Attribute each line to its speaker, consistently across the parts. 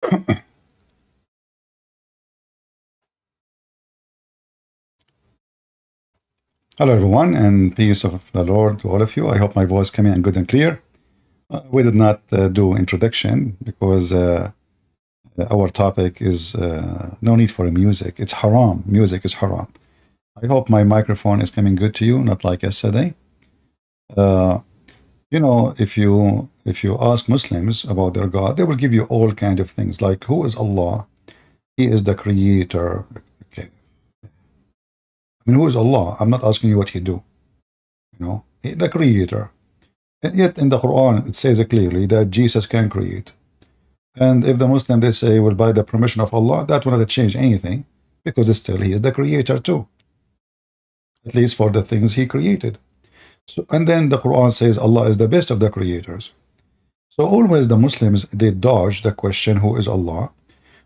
Speaker 1: Hello, everyone, and peace of the Lord to all of you. I hope my voice coming in good and clear. We did not do introduction because our topic is no need for music. It's haram. Music is haram. I hope my microphone is coming good to you, not like yesterday. Uh, if you ask Muslims about their God, they will give you all kind of things like who is Allah? He is the creator. Okay, I mean, who is Allah? I'm not asking you what he do. The creator. And yet in the Quran, it says clearly that Jesus can create. And if the Muslim, they say, well, by the permission of Allah, that will not change anything because still he is the creator too, at least for the things he created. So, and then the Quran says Allah is the best of the creators. So always the Muslims, they dodge the question, who is Allah?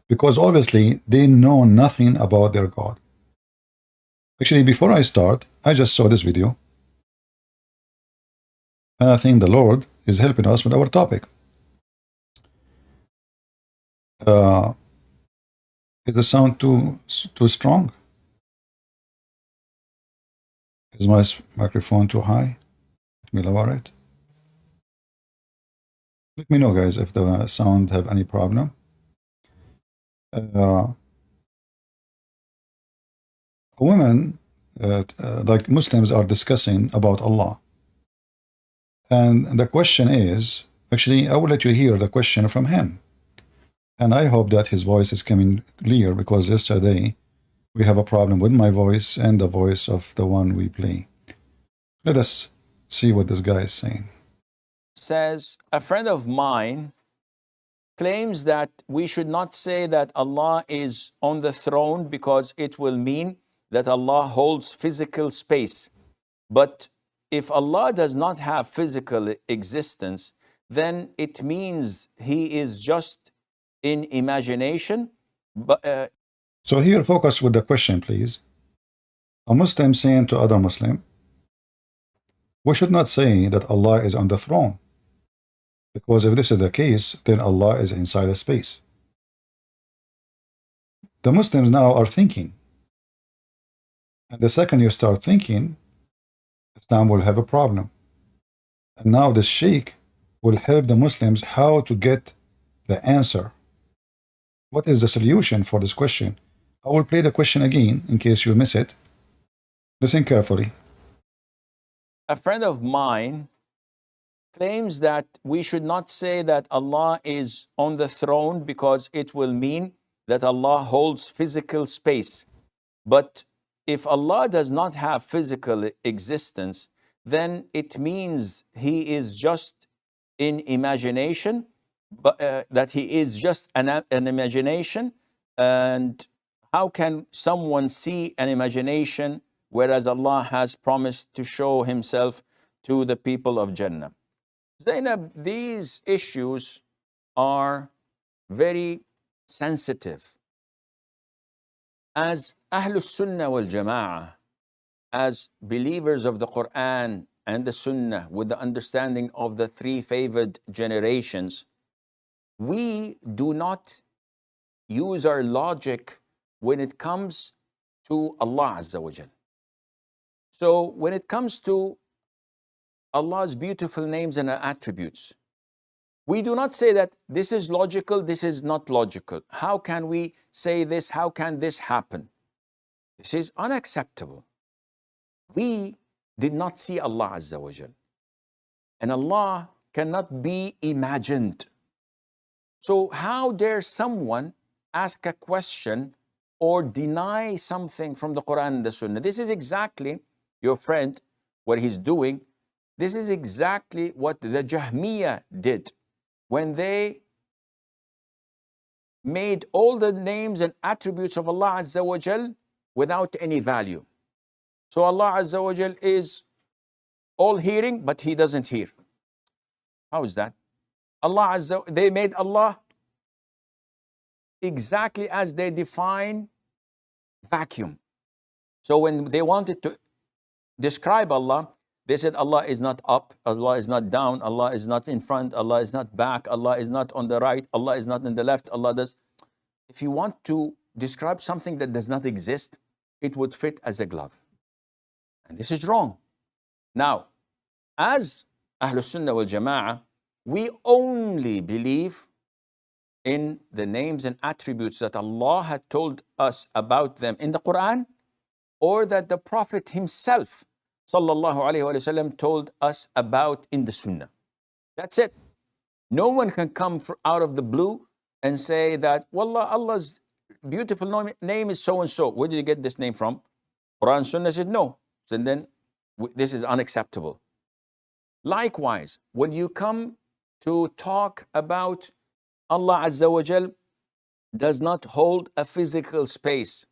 Speaker 1: Because obviously they know nothing about their God. Actually, before I start, I just saw this video. And I think the Lord is helping us with our topic. Is the sound too strong? Is my microphone too high? Let me lower it. Let me know, guys, if the sound have any problem. Women, like Muslims, are discussing about Allah. And the question is, actually, I will let you hear the question from him. And I hope that his voice is coming clear because yesterday we have a problem with my voice and the voice of the one we play. Let us see what this guy is saying.
Speaker 2: Says, a friend of mine claims that we should not say that Allah is on the throne because it will mean that Allah holds physical space. But if Allah does not have physical existence, then it means He is just in imagination.
Speaker 1: So here, focus with the question, please. A Muslim saying to other Muslim, we should not say that Allah is on the throne. Because if this is the case, then Allah is inside a space. The Muslims now are thinking. And the second you start thinking, Islam will have a problem. And now the Sheikh will help the Muslims how to get the answer. What is the solution for this question? I will play the question again in case you miss it. Listen carefully.
Speaker 2: A friend of mine claims that we should not say that Allah is on the throne because it will mean that Allah holds physical space. But if Allah does not have physical existence, then it means He is just in imagination, but that He is just an imagination. And how can someone see an imagination whereas Allah has promised to show Himself to the people of Jannah? Zainab, these issues are very sensitive. As Ahlul Sunnah wal Jama'ah, as believers of the Quran and the Sunnah with the understanding of the three favored generations, we do not use our logic when it comes to Allah Azza wa Jal. So when it comes to Allah's beautiful names and attributes, we do not say that this is logical, this is not logical. How can we say this? How can this happen? This is unacceptable. We did not see Allah Azza wa Jal. And Allah cannot be imagined. So how dare someone ask a question or deny something from the Quran and the Sunnah? This is exactly, your friend, what he's doing. This is exactly what the Jahmiyyah did when they made all the names and attributes of Allah Azza wa Jal without any value. So Allah Azza wa Jal is all hearing, but He doesn't hear. How is that? They made Allah exactly as they define vacuum. So when they wanted to describe Allah, They said Allah is not up, Allah is not down, Allah is not in front, Allah is not back, Allah is not on the right, Allah is not in the left, Allah does. If you want to describe something that does not exist, it would fit as a glove. And this is wrong. Now, as Ahlul Sunnah wal Jama'ah, we only believe in the names and attributes that Allah had told us about them in the Quran, or that the Prophet himself, sallallahu alaihi wasallam, told us about in the Sunnah. That's it. No one can come out of the blue and say that, Wallah, Allah's beautiful name is so and so. Where did you get this name from? Quran, Sunnah said no. So then this is unacceptable. Likewise, when you come to talk about Allah Azza wa Jal does not hold a physical space.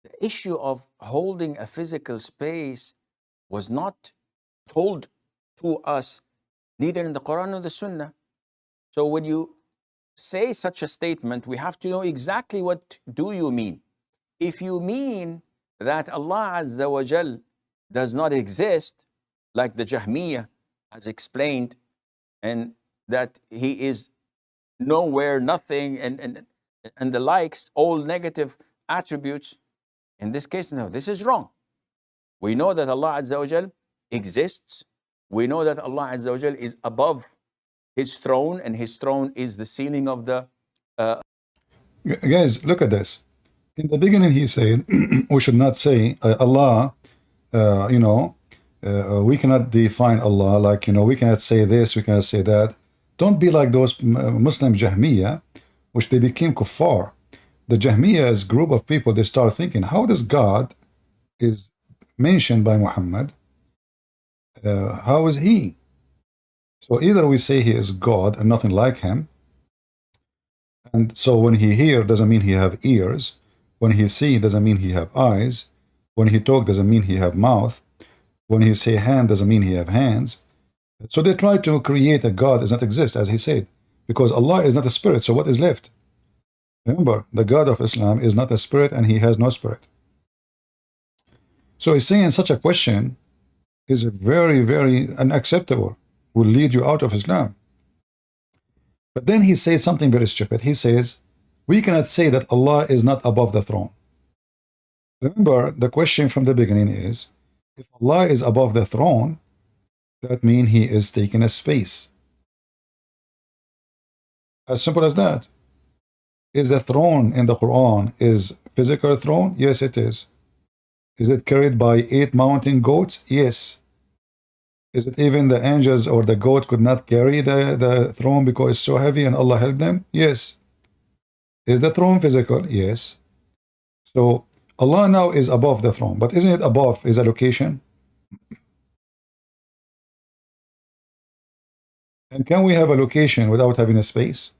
Speaker 2: The issue of holding a physical space was not told to us, neither in the Quran nor the Sunnah. So when you say such a statement, we have to know exactly what do you mean. If you mean that Allah Azza wa Jal does not exist, like the Jahmiyyah has explained, and that He is nowhere, nothing, and the likes, all negative attributes, in this case, no, this is wrong. We know that Allah Azza wa Jal exists. We know that Allah Azza wa Jal is above His throne, and His throne is the ceiling of the...
Speaker 1: Guys, look at this. In the beginning, he said, we should not say Allah, we cannot define Allah, like, we cannot say this, we cannot say that. Don't be like those Muslim Jahmiyyah, which they became kuffar. The Jahmiyyah is a group of people, they start thinking, how does God is mentioned by Muhammad? How is He? So either we say He is God and nothing like Him, and so when He hear doesn't mean He have ears, when He see doesn't mean He have eyes, when He talk doesn't mean He have mouth, when He say hand doesn't mean He have hands. So they try to create a God does not exist, as he said, because Allah is not a spirit, so what is left? Remember, the God of Islam is not a spirit and He has no spirit. So he's saying such a question is very, very unacceptable, will lead you out of Islam. But then he says something very stupid. He says, we cannot say that Allah is not above the throne. Remember, the question from the beginning is, if Allah is above the throne, that means He is taking a space. As simple as that. Is the throne in the Quran is physical throne? Yes, it is. Is it carried by 8 mountain goats? Yes. Is it even the angels or the goat could not carry the throne because it's so heavy and Allah helped them? Yes. Is the throne physical? Yes. So Allah now is above the throne, but isn't it above is a location? And can we have a location without having a space?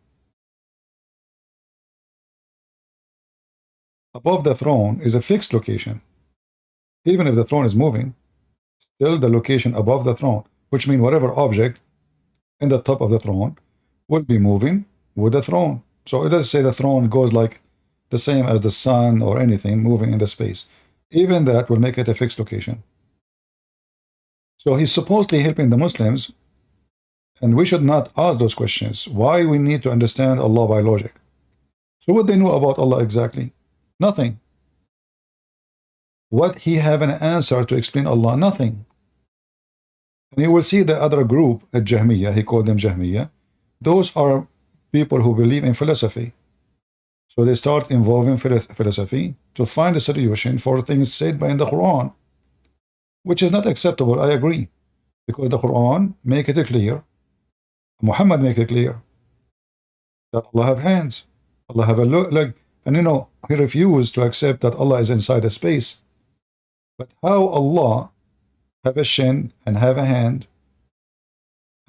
Speaker 1: Above the throne is a fixed location. Even if the throne is moving, still the location above the throne, which means whatever object in the top of the throne will be moving with the throne. So it doesn't say the throne goes like the same as the sun or anything moving in the space. Even that will make it a fixed location. So he's supposedly helping the Muslims, and we should not ask those questions. Why we need to understand Allah by logic? So what they know about Allah exactly? Nothing. What He have an answer to explain Allah? Nothing. And you will see the other group, a Jahmiyyah, he called them Jahmiyyah. Those are people who believe in philosophy. So they start involving philosophy to find a solution for things said by in the Quran, which is not acceptable, I agree. Because the Quran make it clear, Muhammad make it clear, that Allah have hands, Allah have a leg, and he refused to accept that Allah is inside a space. But how Allah have a shin and have a hand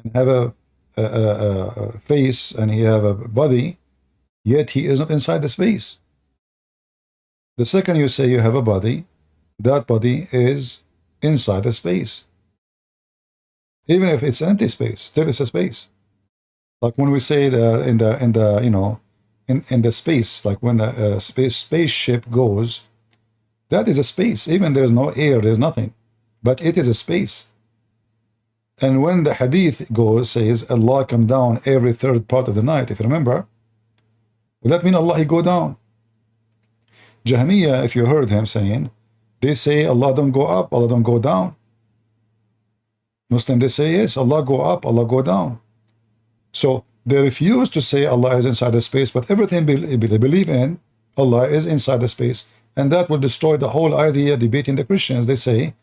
Speaker 1: and have a face and He have a body, yet He is not inside the space? The second you say you have a body, that body is inside the space. Even if it's empty space, still it's a space. Like when we say in the space, like when the spaceship goes, that is a space. Even there's no air, there's nothing, but it is a space. And when the hadith goes, says Allah come down every third part of the night, if you remember, would that mean Allah he go down? Jahmiyyah, if you heard him saying, they say Allah don't go up, Allah don't go down. Muslim, they say yes, Allah go up, Allah go down. So they refuse to say Allah is inside the space, but everything they believe in, Allah is inside the space. And that will destroy the whole idea debating the Christians. They say,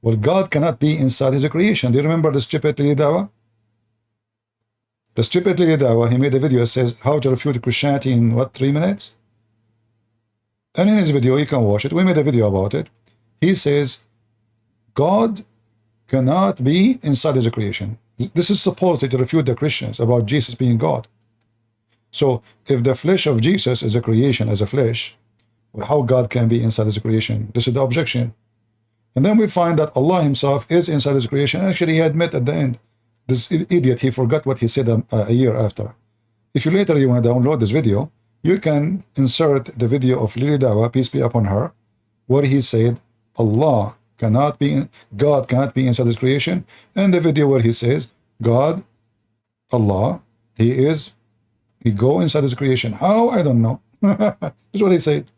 Speaker 1: well, God cannot be inside his creation. Do you remember the stupid Lili Dawa? The stupid Lili Dawa, he made a video that says how to refute Christianity in, what, 3 minutes? And in his video, you can watch it. We made a video about it. He says, God cannot be inside his creation. This is supposedly to refute the Christians about Jesus being God. So, if the flesh of Jesus is a creation as a flesh, well, how God can be inside his creation? This is the objection. And then we find that Allah himself is inside his creation. Actually, he admit at the end, this idiot, he forgot what he said a year after. If you later you want to download this video, you can insert the video of Lili Dawa, peace be upon her, where he said Allah cannot be, God cannot be inside his creation, and the video where he says God, Allah, he go inside his creation. How? I don't know. That's what he said.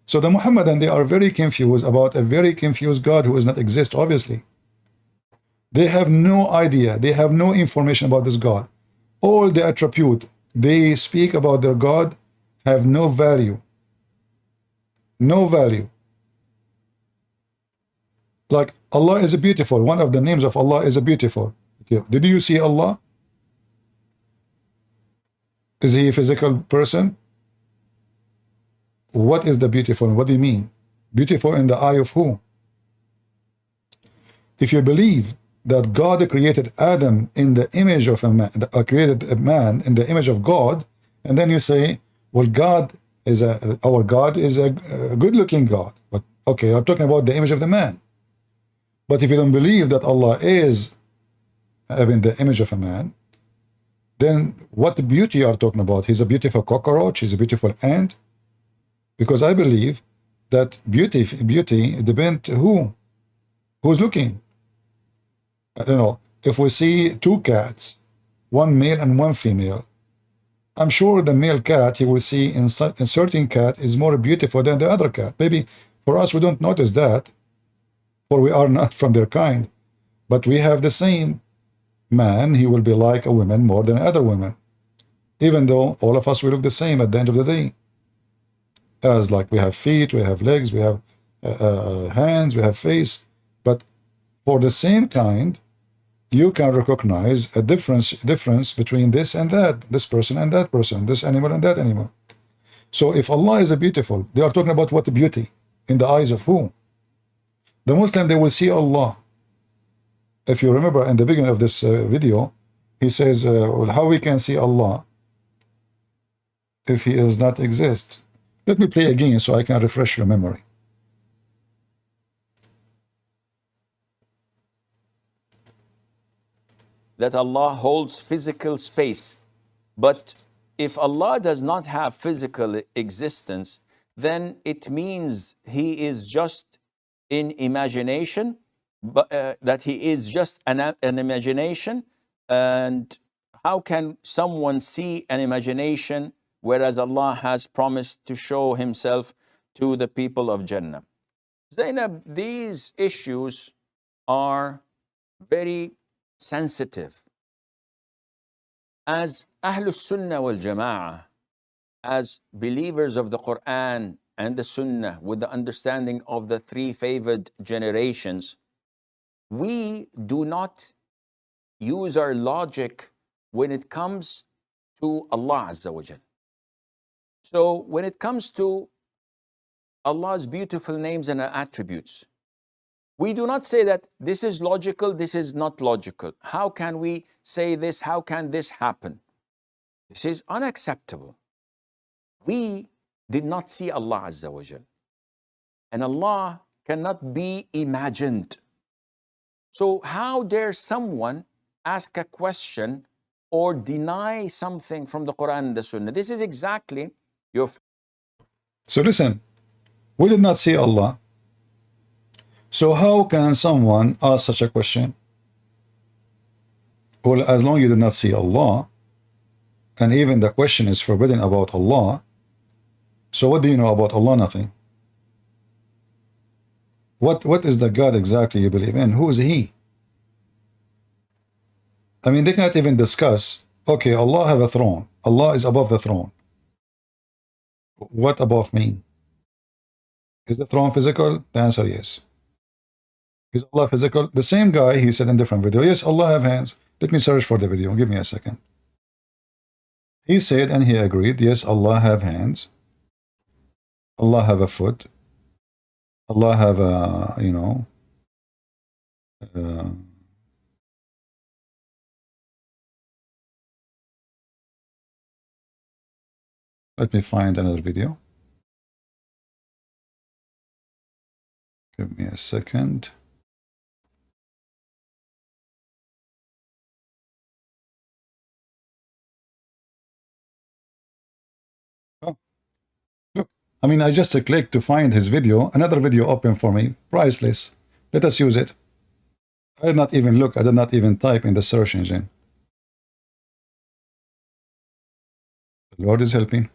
Speaker 1: So the Muhammadan, they are very confused about a very confused God who does not exist, obviously. They have no idea. They have no information about this God. All the attribute they speak about their God have no value. No value. Like Allah is a beautiful. One of the names of Allah is a beautiful. Okay. Did you see Allah? Is he a physical person? What is the beautiful? What do you mean? Beautiful in the eye of who? If you believe that God created Adam in the image of a man, created a man in the image of God, and then you say, well, God is our God is a good-looking God. But okay, I'm talking about the image of the man. But if you don't believe that Allah is having the image of a man, then what beauty you are talking about? He's a beautiful cockroach, he's a beautiful ant. Because I believe that beauty depends who's looking. I don't know. If we see two cats, one male and one female, I'm sure the male cat, you will see in a certain cat is more beautiful than the other cat. Maybe for us, we don't notice that, for we are not from their kind. But we have the same man, he will be like a woman more than other women. Even though all of us will look the same at the end of the day. As like we have feet, we have legs, we have hands, we have face. But for the same kind, you can recognize a difference between this and that, this person and that person, this animal and that animal. So if Allah is a beautiful, they are talking about what the beauty in the eyes of who? The Muslim, they will see Allah. If you remember in the beginning of this video, he says, well, how we can see Allah if he does not exist? Let me play again so I can refresh your memory.
Speaker 2: That Allah holds physical space. But if Allah does not have physical existence, then it means he is just in imagination, but that he is just an imagination. And how can someone see an imagination whereas Allah has promised to show himself to the people of Jannah? Zainab, these issues are very sensitive. As Ahlus Sunnah wal Jama'ah, as believers of the Quran and the Sunnah with the understanding of the three favored generations, we do not use our logic when it comes to Allah Azza wa Jal. So when it comes to Allah's beautiful names and attributes, we do not say that this is logical, this is not logical. How can we say this? How can this happen? This is unacceptable. We did not see Allah Azza wa Jal. And Allah cannot be imagined. So how dare someone ask a question or deny something from the Quran and the Sunnah? This is exactly your...
Speaker 1: So listen, we did not see Allah. So how can someone ask such a question? Well, as long as you do not see Allah, and even the question is forbidden about Allah, so what do you know about Allah? Nothing. What is the God exactly you believe in? Who is He? I mean, they cannot even discuss, okay, Allah have a throne. Allah is above the throne. What above mean? Is the throne physical? The answer yes. Is Allah physical? The same guy, he said in different video, yes, Allah have hands. Let me search for the video. Give me a second. He said, and he agreed, yes, Allah have hands. Allah have a foot. Allah have a, you know, let me find another video. Give me a second. Oh, look. I mean, I just clicked to find his video. Another video open for me. Priceless. Let us use it. I did not even look. I did not even type in the search engine. The Lord is helping.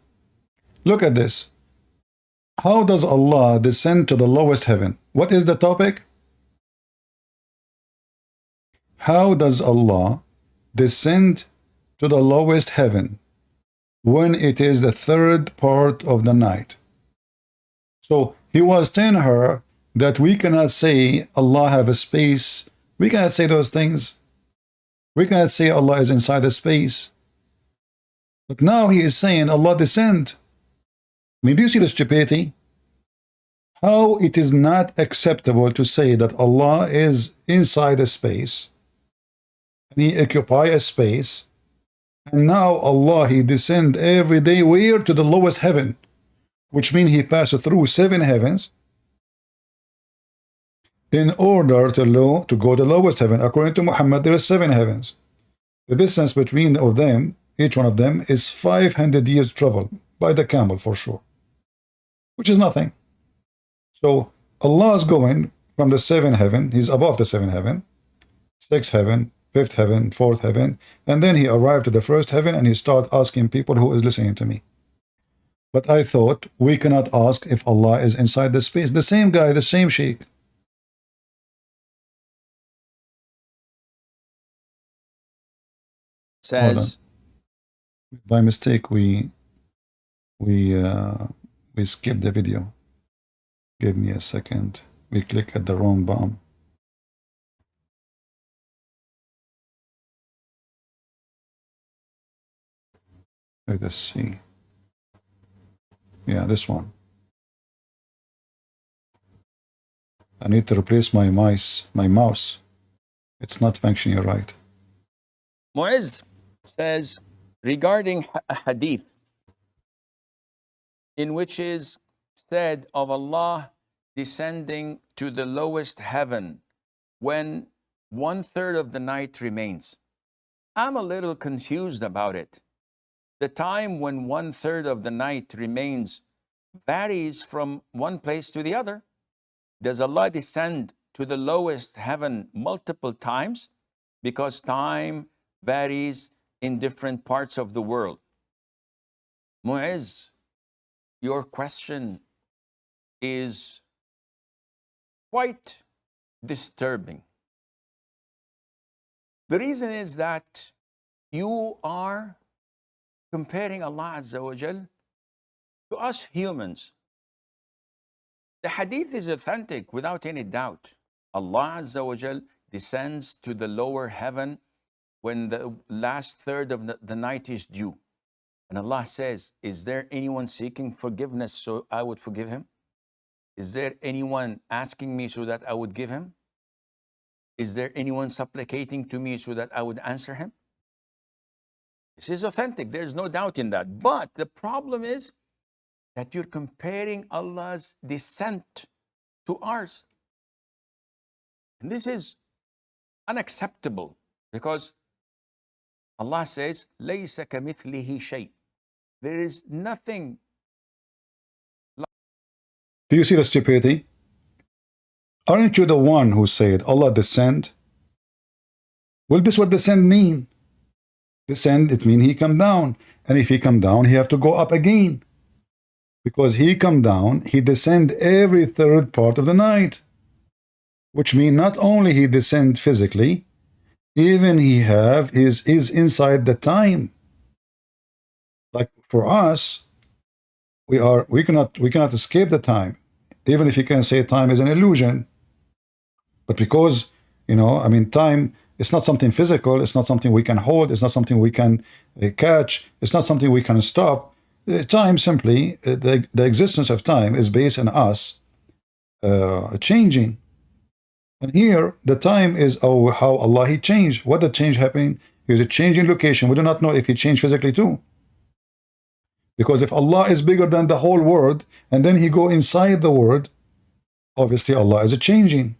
Speaker 1: Look at this. How does Allah descend to the lowest heaven? What is the topic? How does Allah descend to the lowest heaven when it is the third part of the night? So he was telling her that we cannot say Allah have a space. We cannot say those things. We cannot say Allah is inside a space. But now he is saying Allah descend. I mean, do you see the stupidity? How it is not acceptable to say that Allah is inside a space and He occupy a space, and now Allah He descend every day where? To the lowest heaven, which means He passed through 7 heavens in order to go to the lowest heaven. According to Muhammad, there are 7 heavens. The distance between of them, each one of them, is 500 years travel by the camel for sure, which is nothing. So Allah is going from the 7th heaven. He's above the 7th heaven, 6th heaven, 5th heaven, 4th heaven, and then He arrived to the 1st heaven and He started asking people who is listening to me. But I thought we cannot ask if Allah is inside the space. The same guy, the same sheikh.
Speaker 2: Says,
Speaker 1: by mistake we skipped the video. Give me a second. We click at the wrong bomb. Let us see. Yeah, this one. I need to replace my mouse. It's not functioning right.
Speaker 2: Mu'izz says, regarding a hadith in which is said of Allah descending to the lowest heaven when 1/3 of the night remains. I'm a little confused about it. The time when 1/3 of the night remains varies from one place to the other. Does Allah descend to the lowest heaven multiple times? Because time varies in different parts of the world. Mu'izz, your question is quite disturbing. The reason is that you are comparing Allah Azza wa Jal to us humans. The hadith is authentic without any doubt. Allah Azza wa Jal descends to the lower heaven when the last third of the night is due. And Allah says, is there anyone seeking forgiveness so I would forgive him? Is there anyone asking me so that I would give him? Is there anyone supplicating to me so that I would answer him? This is authentic. There's no doubt in that. But the problem is that you're comparing Allah's descent to ours. And this is unacceptable because Allah says, لَيْسَ كَمِثْلِهِ شَيْءٍ. There is nothing.
Speaker 1: Do you see the stupidity? Aren't you the one who said Allah descend? Well, this is what descend mean. Descend, it means he come down. And if he come down, he have to go up again. Because he come down, he descend every third part of the night. Which means not only he descend physically, even he have is inside the time. Like for us, we cannot escape the time, even if you can say time is an illusion. But because, you know, I mean, time, it's not something physical, it's not something we can hold, it's not something we can catch, it's not something we can stop. Time simply, the existence of time is based on us changing. And here, the time is how Allah He changed. What the change happening? Is a change in location. We do not know if He changed physically too. Because if Allah is bigger than the whole world, and then He go inside the world, obviously Allah is a changing.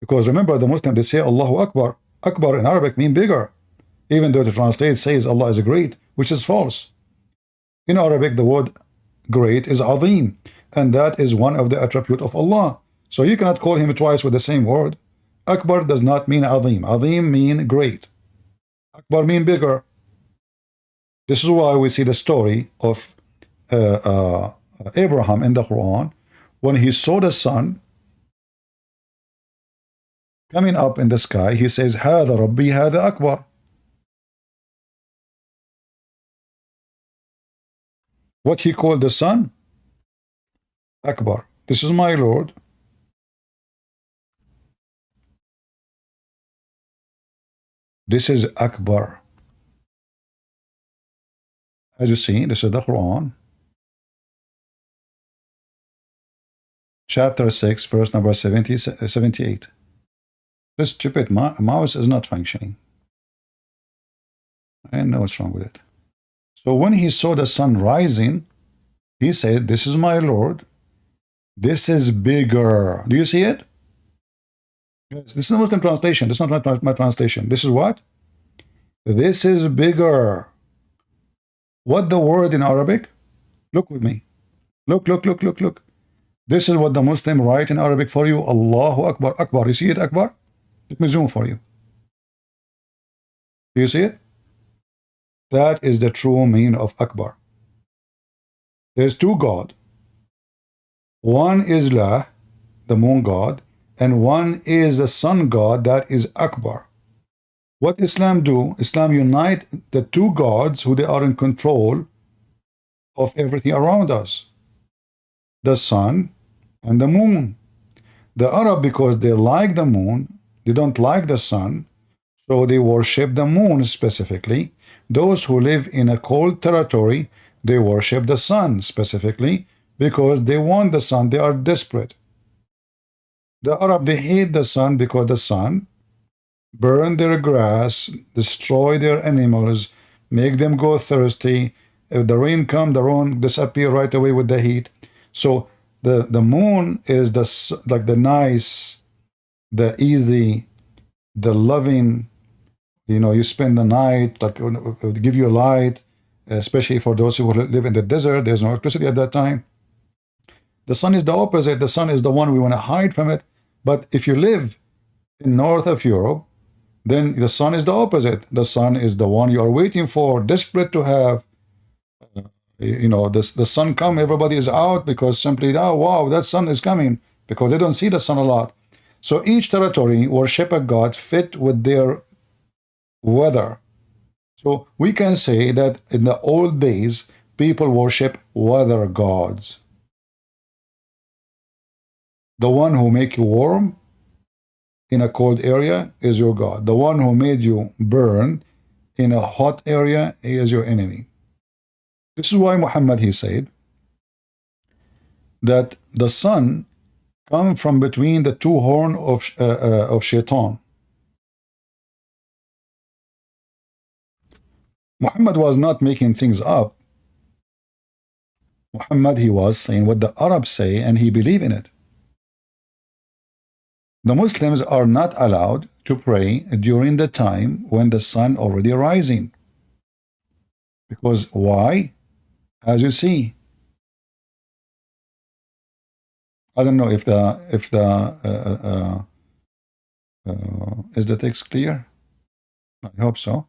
Speaker 1: Because remember, the Muslim, they say Allahu Akbar. Akbar in Arabic mean bigger. Even though the translate says Allah is a great, which is false. In Arabic, the word great is Azim. And that is one of the attributes of Allah. So you cannot call him twice with the same word. Akbar does not mean Azim. Azim mean great. Akbar mean bigger. This is why we see the story of Abraham in the Quran. When he saw the sun coming up in the sky, he says, Hada Rabbi, Hada Akbar. What he called the sun? Akbar. This is my Lord. This is Akbar. As you see, this is the Quran. Chapter 6, verse number 78. This stupid mouse is not functioning. I know what's wrong with it. So when he saw the sun rising, he said, this is my Lord. This is bigger. Do you see it? Yes, this is a Muslim translation. This is not my translation. This is what? This is bigger. What the word in Arabic? Look with me. Look. This is what the Muslim write in Arabic for you. Allahu Akbar. Akbar. You see it, Akbar? Let me zoom for you. Do you see it? That is the true meaning of Akbar. There's two gods. One is La, the moon god, and one is the sun god, that is Akbar. What Islam do? Islam unite the two gods who they are in control of everything around us. The sun and the moon. The Arab, because they like the moon, they don't like the sun, so they worship the moon specifically. Those who live in a cold territory, they worship the sun specifically because they want the sun. They are desperate. The Arab, they hate the sun because the sun burn their grass, destroy their animals, make them go thirsty. If the rain comes, the rain disappear right away with the heat. So the moon is like the nice, the easy, the loving. You know, you spend the night, like give you light, especially for those who live in the desert. There's no electricity at that time. The sun is the opposite. The sun is the one we want to hide from it. But if you live in north of Europe, then the sun is the opposite. The sun is the one you are waiting for, desperate to have. You know, the sun come, everybody is out because simply, oh, wow, that sun is coming, because they don't see the sun a lot. So each territory worship a god fit with their weather. So we can say that in the old days, people worship weather gods. The one who make you warm in a cold area is your God. The one who made you burn in a hot area is your enemy. This is why Muhammad, he said that the sun come from between the two horns of Shaitan. Muhammad was not making things up. Muhammad, he was saying what the Arabs say, and he believed in it. The Muslims are not allowed to pray during the time when the sun already rising. Because why? As you see, I don't know if is the text clear? I hope so.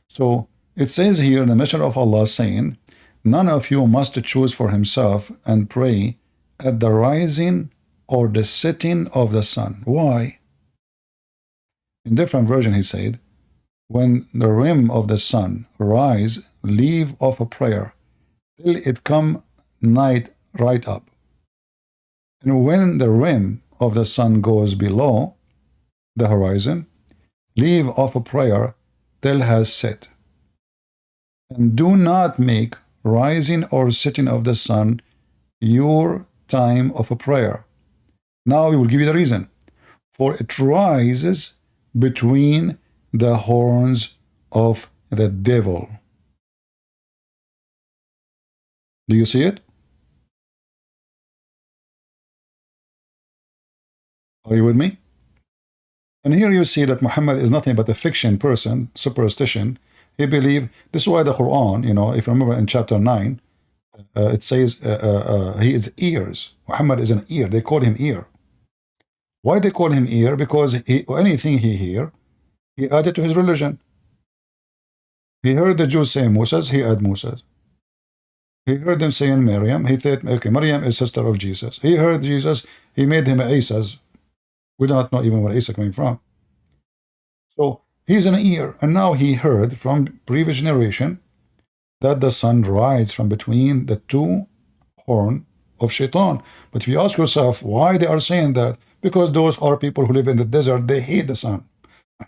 Speaker 1: So it says here, the Messenger of Allah saying, none of you must choose for himself and pray at the rising or the setting of the sun. Why? In different version he said, when the rim of the sun rise, leave off a prayer till it come night right up. And when the rim of the sun goes below the horizon, leave off a prayer till has set. And do not make rising or setting of the sun your time of a prayer. Now we will give you the reason. For it rises between the horns of the devil. Do you see it? Are you with me? And here you see that Muhammad is nothing but a fiction person, superstition. He believed, this is why the Quran, if you remember in chapter 9, it says he is ears. Muhammad is an ear. They call him ear. Why they call him ear? Because anything he hear, he added to his religion. He heard the Jews say Moses, he add Moses. He heard them saying Maryam, he thought, okay, Maryam is sister of Jesus. He heard Jesus, he made him Isa's. We do not know even where Isa coming from. So he's an ear, and now he heard from previous generation that the sun rises from between the two horn of Shaitan. But if you ask yourself why they are saying that, because those are people who live in the desert, they hate the sun.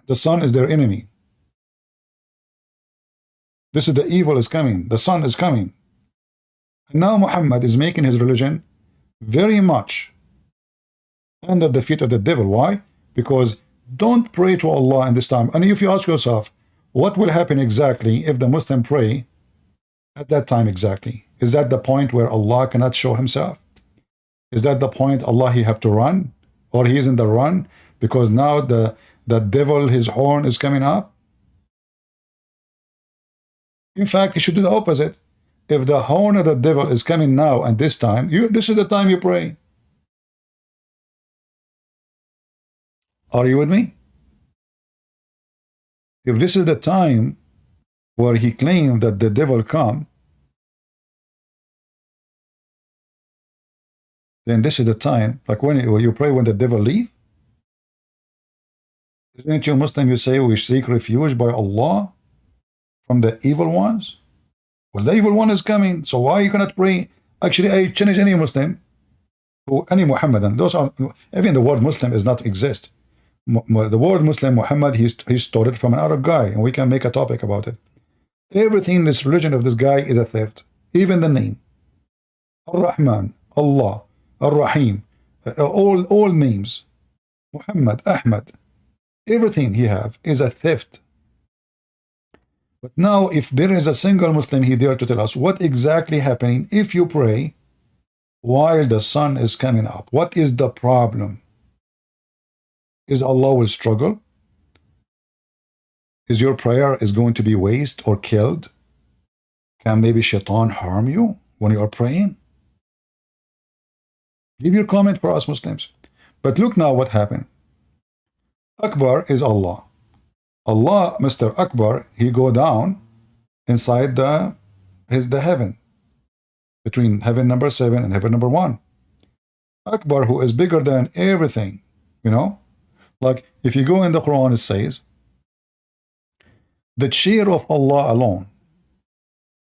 Speaker 1: The sun is their enemy. This is the evil is coming. The sun is coming. And now Muhammad is making his religion very much under the feet of the devil. Why? Because don't pray to Allah in this time. And if you ask yourself, what will happen exactly if the Muslim pray at that time exactly? Is that the point where Allah cannot show himself? Is that the point Allah he have to run? Or he is in the run? Because now the devil, his horn is coming up? In fact, he should do the opposite. If the horn of the devil is coming now and this time, this is the time you pray. Are you with me? If this is the time where he claimed that the devil come, then this is the time, like when you pray when the devil leave. Isn't you Muslim, you say we seek refuge by Allah from the evil ones? Well, the evil one is coming, so why you cannot pray? Actually, I challenge any Muslim, or any Muhammadan, those are, even the word Muslim does not exist. The word Muslim, Muhammad, he stole it from an Arab guy, and we can make a topic about it. Everything in this religion of this guy is a theft. Even the name. Ar-Rahman, Allah, Ar-Rahim, all names. Muhammad, Ahmad, everything he have is a theft. But now, if there is a single Muslim, he dare to tell us what exactly happening if you pray while the sun is coming up. What is the problem? Is Allah will struggle? Is your prayer is going to be waste or killed? Can maybe Shaitan harm you when you are praying? Leave your comment for us Muslims. But look now what happened. Akbar is Allah. Allah, Mr. Akbar, he go down inside the heaven, between heaven number 7 and heaven number 1. Akbar, who is bigger than everything, like if you go in the Quran, it says, the chair of Allah alone,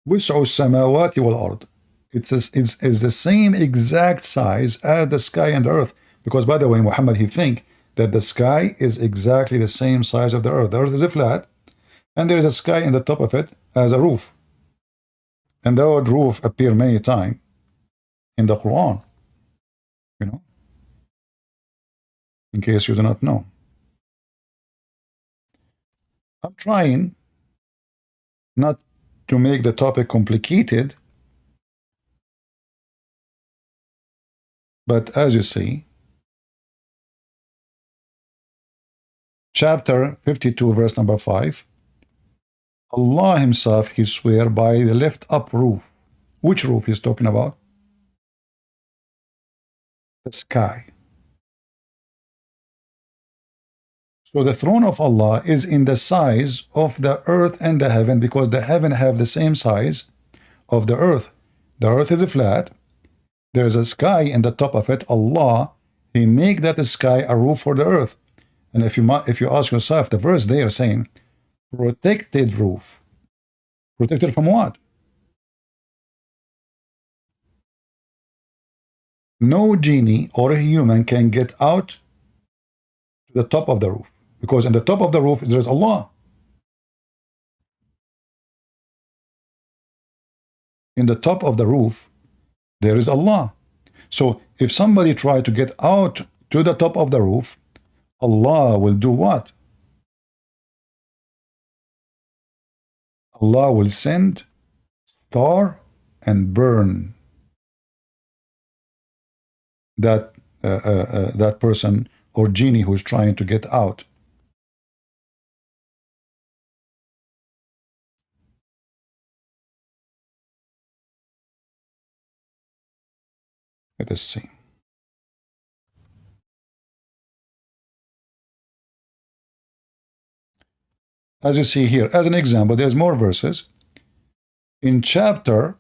Speaker 1: وسع السماوات والأرض, it's the same exact size as the sky and the earth. Because by the way, Muhammad, he think that the sky is exactly the same size of the earth. The earth is a flat, and there is a sky in the top of it as a roof. And the word roof appear many times in the Quran, in case you do not know. I'm trying not to make the topic complicated, but as you see, chapter 52, verse number 5, Allah himself, he swear by the lift up roof. Which roof he's talking about? The sky. So the throne of Allah is in the size of the earth and the heaven, because the heaven have the same size of the earth. The earth is flat. There is a sky in the top of it. Allah, He make that sky a roof for the earth. And if you ask yourself, the verse there saying, protected roof. Protected from what? No genie or a human can get out to the top of the roof, because in the top of the roof there is Allah. In the top of the roof there is Allah. So if somebody try to get out to the top of the roof, Allah will do what? Allah will send star and burn that person or genie who is trying to get out. Let us see. As you see here, as an example, there's more verses. In chapter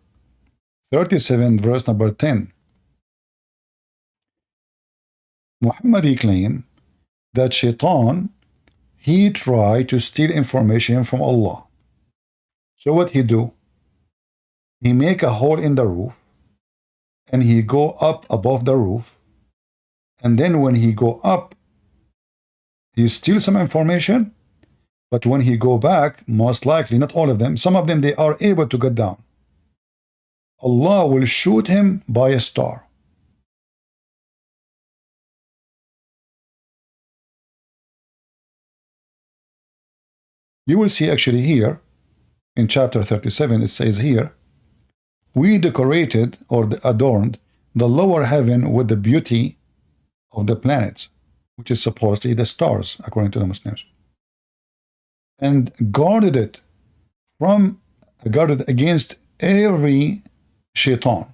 Speaker 1: 37, verse number 10, Muhammad, he claimed that Shaitan, he tried to steal information from Allah. So what he do? He make a hole in the roof, and he go up above the roof, and then when he go up, he steal some information, but when he go back, most likely, not all of them, some of them, they are able to get down. Allah will shoot him by a star. You will see actually here, in chapter 37, it says here, we decorated or adorned the lower heaven with the beauty of the planets, which is supposedly the stars, according to the Muslims, and guarded it against every shaitan.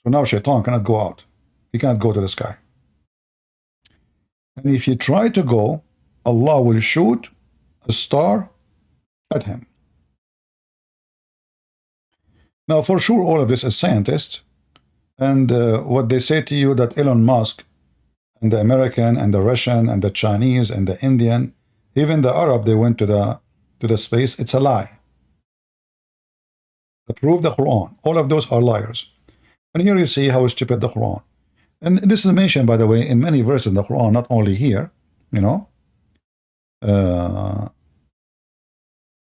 Speaker 1: So now shaitan cannot go out. He cannot go to the sky. And if he try to go, Allah will shoot a star at him. Now, for sure, all of this is scientists, and what they say to you that Elon Musk and the American and the Russian and the Chinese and the Indian, even the Arab, they went to the space, it's a lie. Prove the Quran. All of those are liars. And here you see how stupid the Quran. And this is mentioned, by the way, in many verses in the Quran, not only here, you know.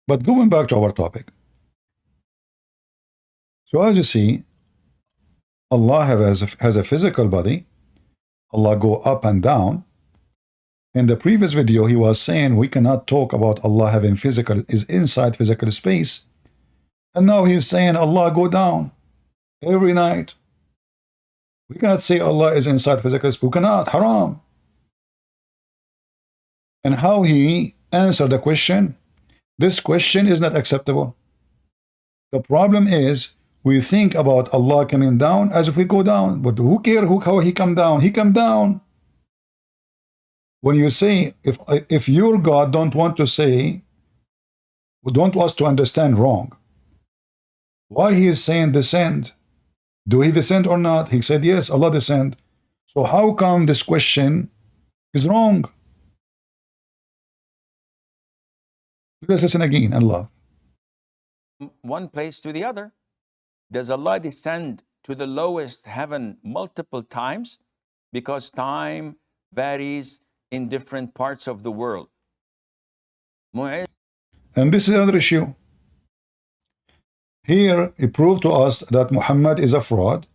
Speaker 1: But going back to our topic. So as you see, Allah has a physical body. Allah go up and down. In the previous video, he was saying we cannot talk about Allah having physical, is inside physical space. And now he's saying Allah go down every night. We cannot say Allah is inside physical space. We cannot. Haram. And how he answered the question, this question is not acceptable. The problem is we think about Allah coming down as if we go down. But who cares how he come down? He come down. When you say, if your God don't want to say, don't want us to understand wrong, why he is saying descend? Do he descend or not? He said, yes, Allah descend. So how come this question is wrong? Let's listen again and love.
Speaker 2: One place to the other. Does Allah descend to the lowest heaven multiple times? Because time varies in different parts of the world.
Speaker 1: And this is another issue. Here, he proved to us that Muhammad is a fraud,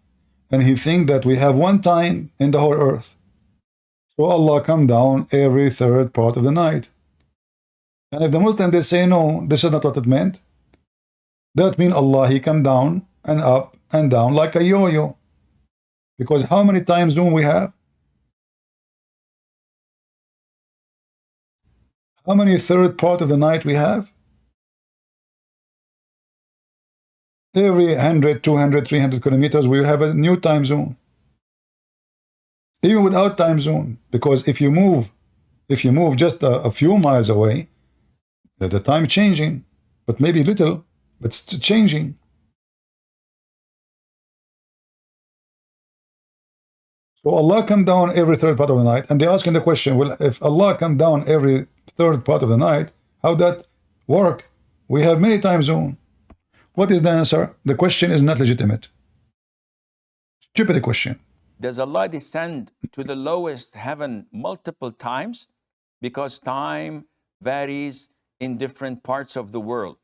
Speaker 1: and he thinks that we have one time in the whole earth. So Allah come down every third part of the night. And if the Muslims, they say, no, this is not what it meant, that means Allah, he come down and up and down like a yo-yo. Because how many times do we have? How many third part of the night we have? Every 100, 200, 300 kilometers, we have a new time zone. even without time zone. Because if you move just a few miles away, the time changing, but maybe little, but still changing. So Allah come down every third part of the night, and they're asking the question, well, if Allah come down every third part of the night, how that work? We have many time zones. What is the answer? The question is not legitimate. Stupid question.
Speaker 2: Does Allah descend to the lowest heaven multiple times? Because time varies in different parts of the world.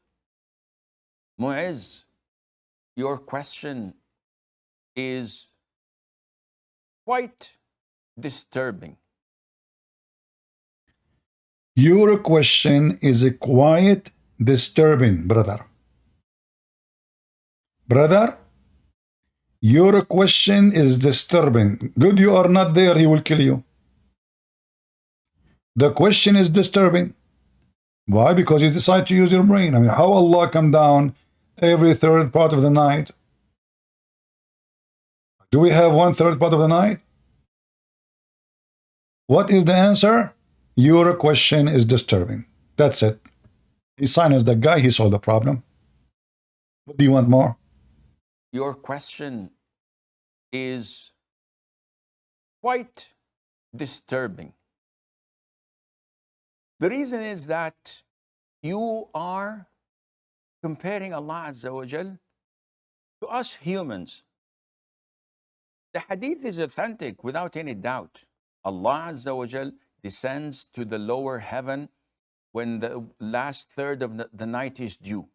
Speaker 2: Mu'izz, your question is quite disturbing.
Speaker 1: Your question is quite disturbing, brother. Brother, your question is disturbing. Good, you are not there, he will kill you. The question is disturbing. Why? Because you decide to use your brain. I mean, how Allah come down every third part of the night? Do we have one third part of the night? What is the answer? Your question is disturbing. That's it. He silenced the guy, he solved the problem. What do you want more?
Speaker 2: Your question is quite disturbing. The reason is that you are comparing Allah Azza wa Jal to us humans. The hadith is authentic without any doubt. Allah Azza wa Jal descends to the lower heaven when the last third of the night is due.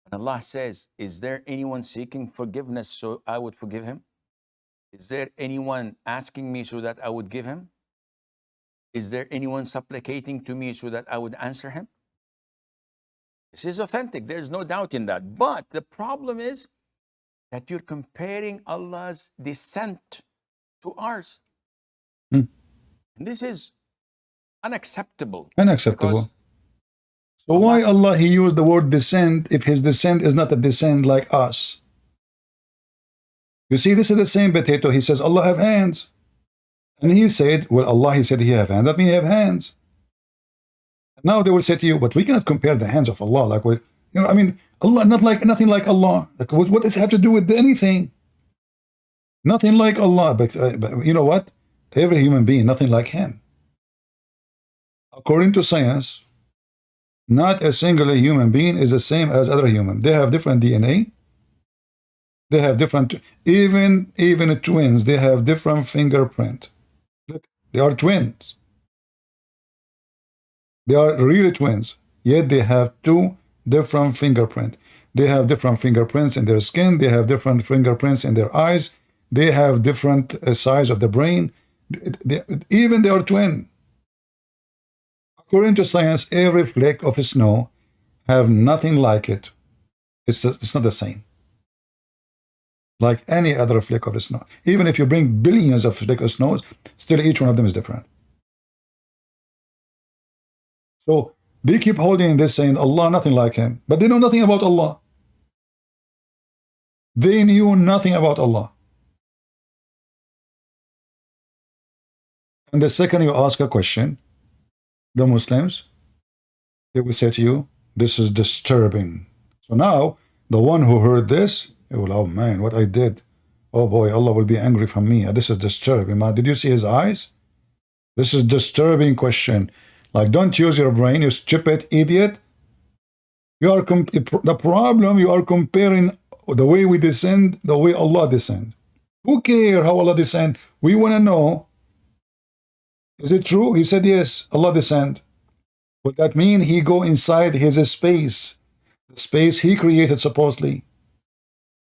Speaker 2: And Allah says, is there anyone seeking forgiveness so I would forgive him? Is there anyone asking me so that I would give him? Is there anyone supplicating to me so that I would answer him? This is authentic. There's no doubt in that. But the problem is that you're comparing Allah's descent to ours. And this is unacceptable.
Speaker 1: Unacceptable. So why Allah, he used the word descent if his descent is not a descent like us? You see, this is the same potato. He says, Allah have hands. And he said, well, Allah, he said he have hands. That means he have hands. Now they will say to you, but we cannot compare the hands of Allah. Like, you know, I mean, Allah, nothing like Allah. Like, what does it have to do with anything? Nothing like Allah. But you know what? Every human being, nothing like him. According to science, not a single human being is the same as other human. They have different DNA. They have different, even twins, they have different fingerprint. Look, they are twins. They are really twins, yet they have two different fingerprints. They have different fingerprints in their skin. They have different fingerprints in their eyes. They have different size of the brain. Even they are twin. According to science, every flake of snow have nothing like it. It's not the same. Like any other flake of snow. Even if you bring billions of flakes of snow, still each one of them is different. So they keep holding this, saying Allah nothing like him, but they know nothing about Allah. They knew nothing about Allah. And the second you ask a question, the Muslims, they will say to you, this is disturbing. So now the one who heard this, he will, oh man, what I did, oh boy, Allah will be angry from me. This is disturbing. Man, did you see his eyes? This is disturbing question. Like, don't use your brain, you stupid idiot. You are the problem, you are comparing the way we descend, the way Allah descend. Who cares how Allah descend? We want to know, is it true? He said yes, Allah descend. Would that mean he go inside his space, the space he created supposedly?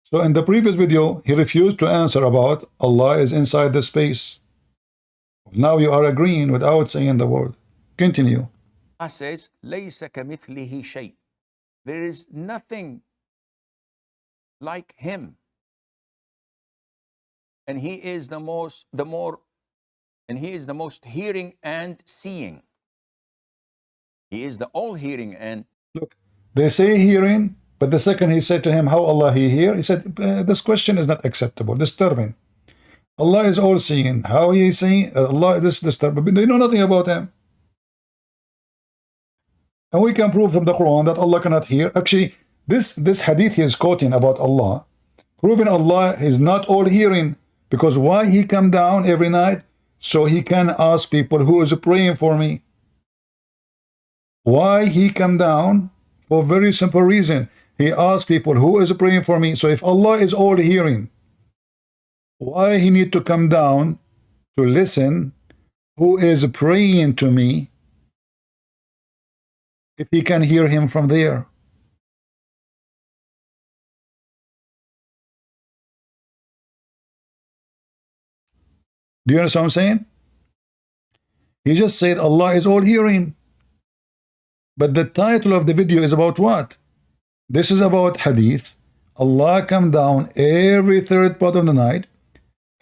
Speaker 1: So in the previous video, he refused to answer about Allah is inside the space. Now you are agreeing without saying the word. Continue.
Speaker 2: Allah says, لَيْسَ كَمِثْلِهِ شَيْءٍ. There is nothing like him. And he is the most hearing and seeing. He is the all hearing and...
Speaker 1: Look, they say hearing, but the second he said to him, how Allah he hear? He said, this question is not acceptable, disturbing. Allah is all seeing. How he is seeing? Allah this type, but they know nothing about him. And we can prove from the Quran that Allah cannot hear. Actually, this hadith he is quoting about Allah, proving Allah is not all hearing. Because why he come down every night? So he can ask people who is praying for me. Why he come down? For a very simple reason. He asks people who is praying for me. So if Allah is all hearing, why he need to come down to listen who is praying to me if he can hear him from there? Do you understand what I'm saying? He just said Allah is all hearing. But the title of the video is about what? This is about hadith. Allah come down every third part of the night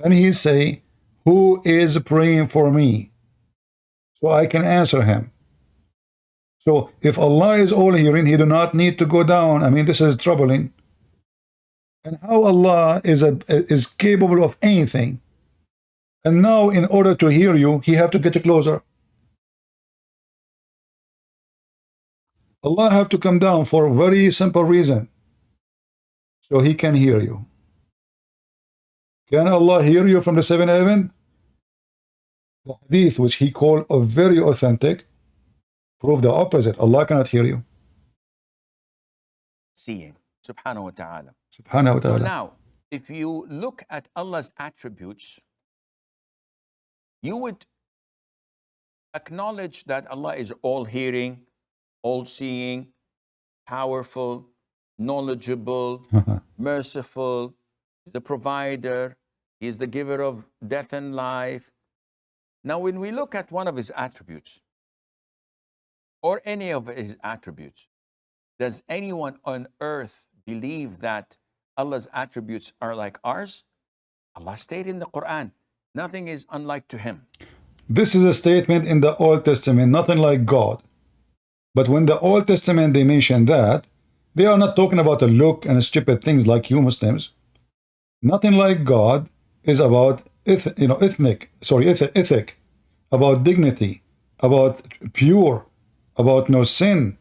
Speaker 1: and he say, who is praying for me? So I can answer him. So if Allah is all hearing, he do not need to go down. I mean, this is troubling. And how Allah is capable of anything. And now in order to hear you, he have to get closer. Allah have to come down for a very simple reason. So he can hear you. Can Allah hear you from the seventh heaven? The hadith which he called a very authentic prove the opposite. Allah cannot hear you.
Speaker 2: Seeing, subhanahu wa ta'ala.
Speaker 1: Subhanahu wa ta'ala.
Speaker 2: So now, if you look at Allah's attributes, you would acknowledge that Allah is all hearing, all seeing, powerful, knowledgeable, merciful, He's the provider, He's the giver of death and life. Now, when we look at one of His attributes, or any of His attributes, does anyone on earth believe that Allah's attributes are like ours? Allah stated in the Quran, nothing is unlike to Him.
Speaker 1: This is a statement in the Old Testament, nothing like God. But when the Old Testament they mention that, they are not talking about a look and stupid things like you Muslims. Nothing like God is about ethic, about dignity, about pure, about no sin.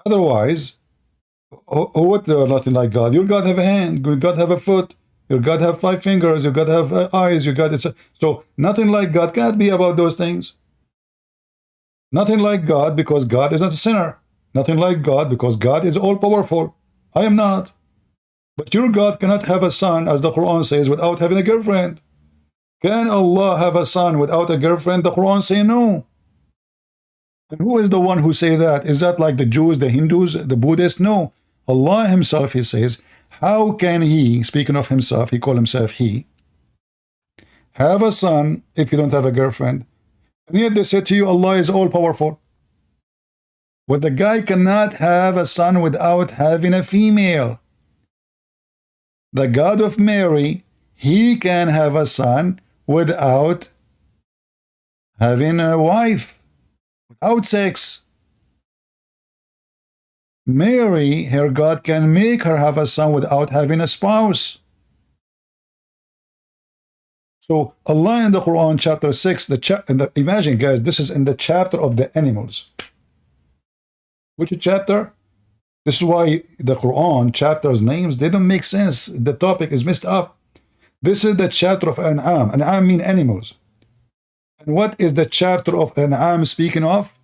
Speaker 1: Otherwise, what they are nothing like God? Your God have a hand, your God have a foot, your God have 5 fingers, your God have eyes, your God is so nothing like God can't be about those things. Nothing like God because God is not a sinner. Nothing like God because God is all powerful. I am not. But your God cannot have a son, as the Quran says, without having a girlfriend. Can Allah have a son without a girlfriend? The Quran say no. And who is the one who say that? Is that like the Jews, the Hindus, the Buddhists? No. Allah himself, he says, how can he, speaking of himself, he call himself he, have a son if you don't have a girlfriend? And yet they say to you, Allah is all powerful. But the guy cannot have a son without having a female. The God of Mary, he can have a son without having a wife, without sex. Mary, her God can make her have a son without having a spouse. So Allah in the Quran chapter 6, imagine guys, this is in the chapter of the animals. Which chapter? This is why the Quran chapters names, they don't make sense. The topic is messed up. This is the chapter of An'am. An'am mean animals. And what is the chapter of An'am speaking of?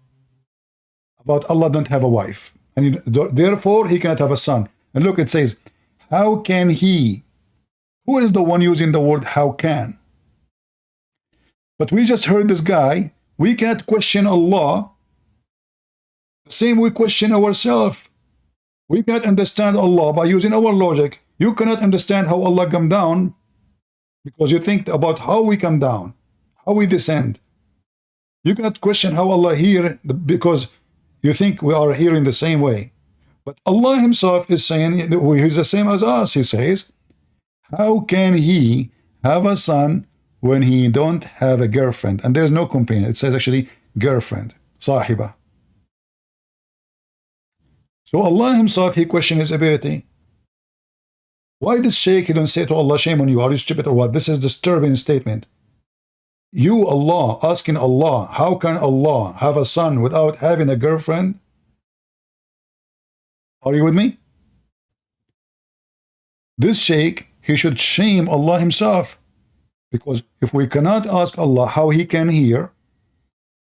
Speaker 1: About Allah don't have a wife. And therefore he cannot have a son. And look, it says, how can he? Who is the one using the word how can? But we just heard this guy. We cannot question Allah. The same we question ourselves. We cannot understand Allah by using our logic. You cannot understand how Allah come down because you think about how we come down, how we descend. You cannot question how Allah hear because you think we are hearing the same way. But Allah himself is saying he's the same as us. He says, how can he have a son when he don't have a girlfriend? And there's no companion. It says actually girlfriend, sahiba. So Allah himself, he questioned his ability. Why this sheikh, he don't say to Allah, shame on you, are you stupid or what? This is disturbing statement. You, Allah, asking Allah, how can Allah have a son without having a girlfriend? Are you with me? This sheikh, he should shame Allah himself. Because if we cannot ask Allah how he can hear,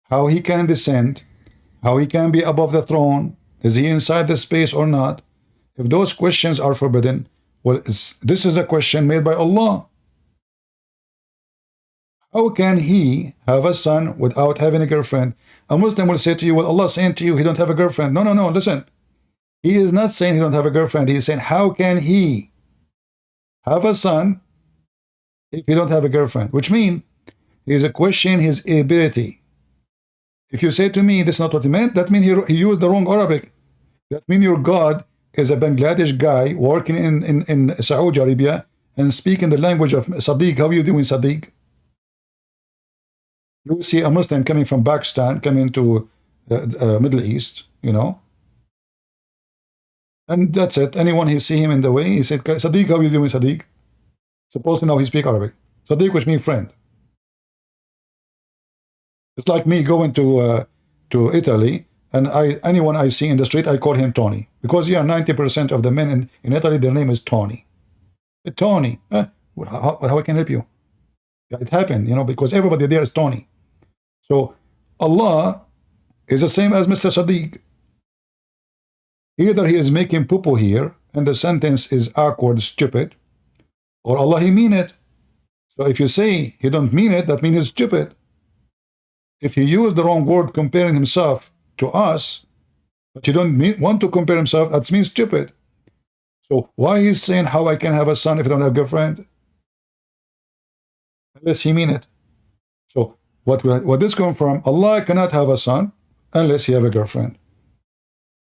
Speaker 1: how he can descend, how he can be above the throne, is he inside the space or not? If those questions are forbidden, well, this is a question made by Allah. How can he have a son without having a girlfriend? A Muslim will say to you, well, Allah is saying to you, he don't have a girlfriend. No, no, no, listen. He is not saying he don't have a girlfriend. He is saying, how can he have a son if he don't have a girlfriend? Which means he is questioning his ability. If you say to me, this is not what he meant, that means he used the wrong Arabic. That means your God is a Bangladesh guy working in Saudi Arabia and speaking the language of Sadiq. How are you doing, Sadiq? You will see a Muslim coming from Pakistan, coming to Middle East, you know. And that's it. Anyone he see him in the way, he said, Sadiq, how are you doing, Sadiq? Supposed to know he speak Arabic. Sadiq, which means friend. It's like me going to Italy, and anyone I see in the street, I call him Tony. Because 90% of the men in Italy, their name is Tony. Tony, how I can help you? It happened, you know, because everybody there is Tony. So Allah is the same as Mr. Sadiq. Either he is making poo-poo here, and the sentence is awkward, stupid, or Allah, he mean it. So if you say he don't mean it, that means he's stupid. If he used the wrong word comparing himself to us, but you don't want to compare himself, that means stupid. So why he's saying how I can have a son if I don't have a girlfriend? Unless he mean it. So what this come from? Allah cannot have a son unless he have a girlfriend.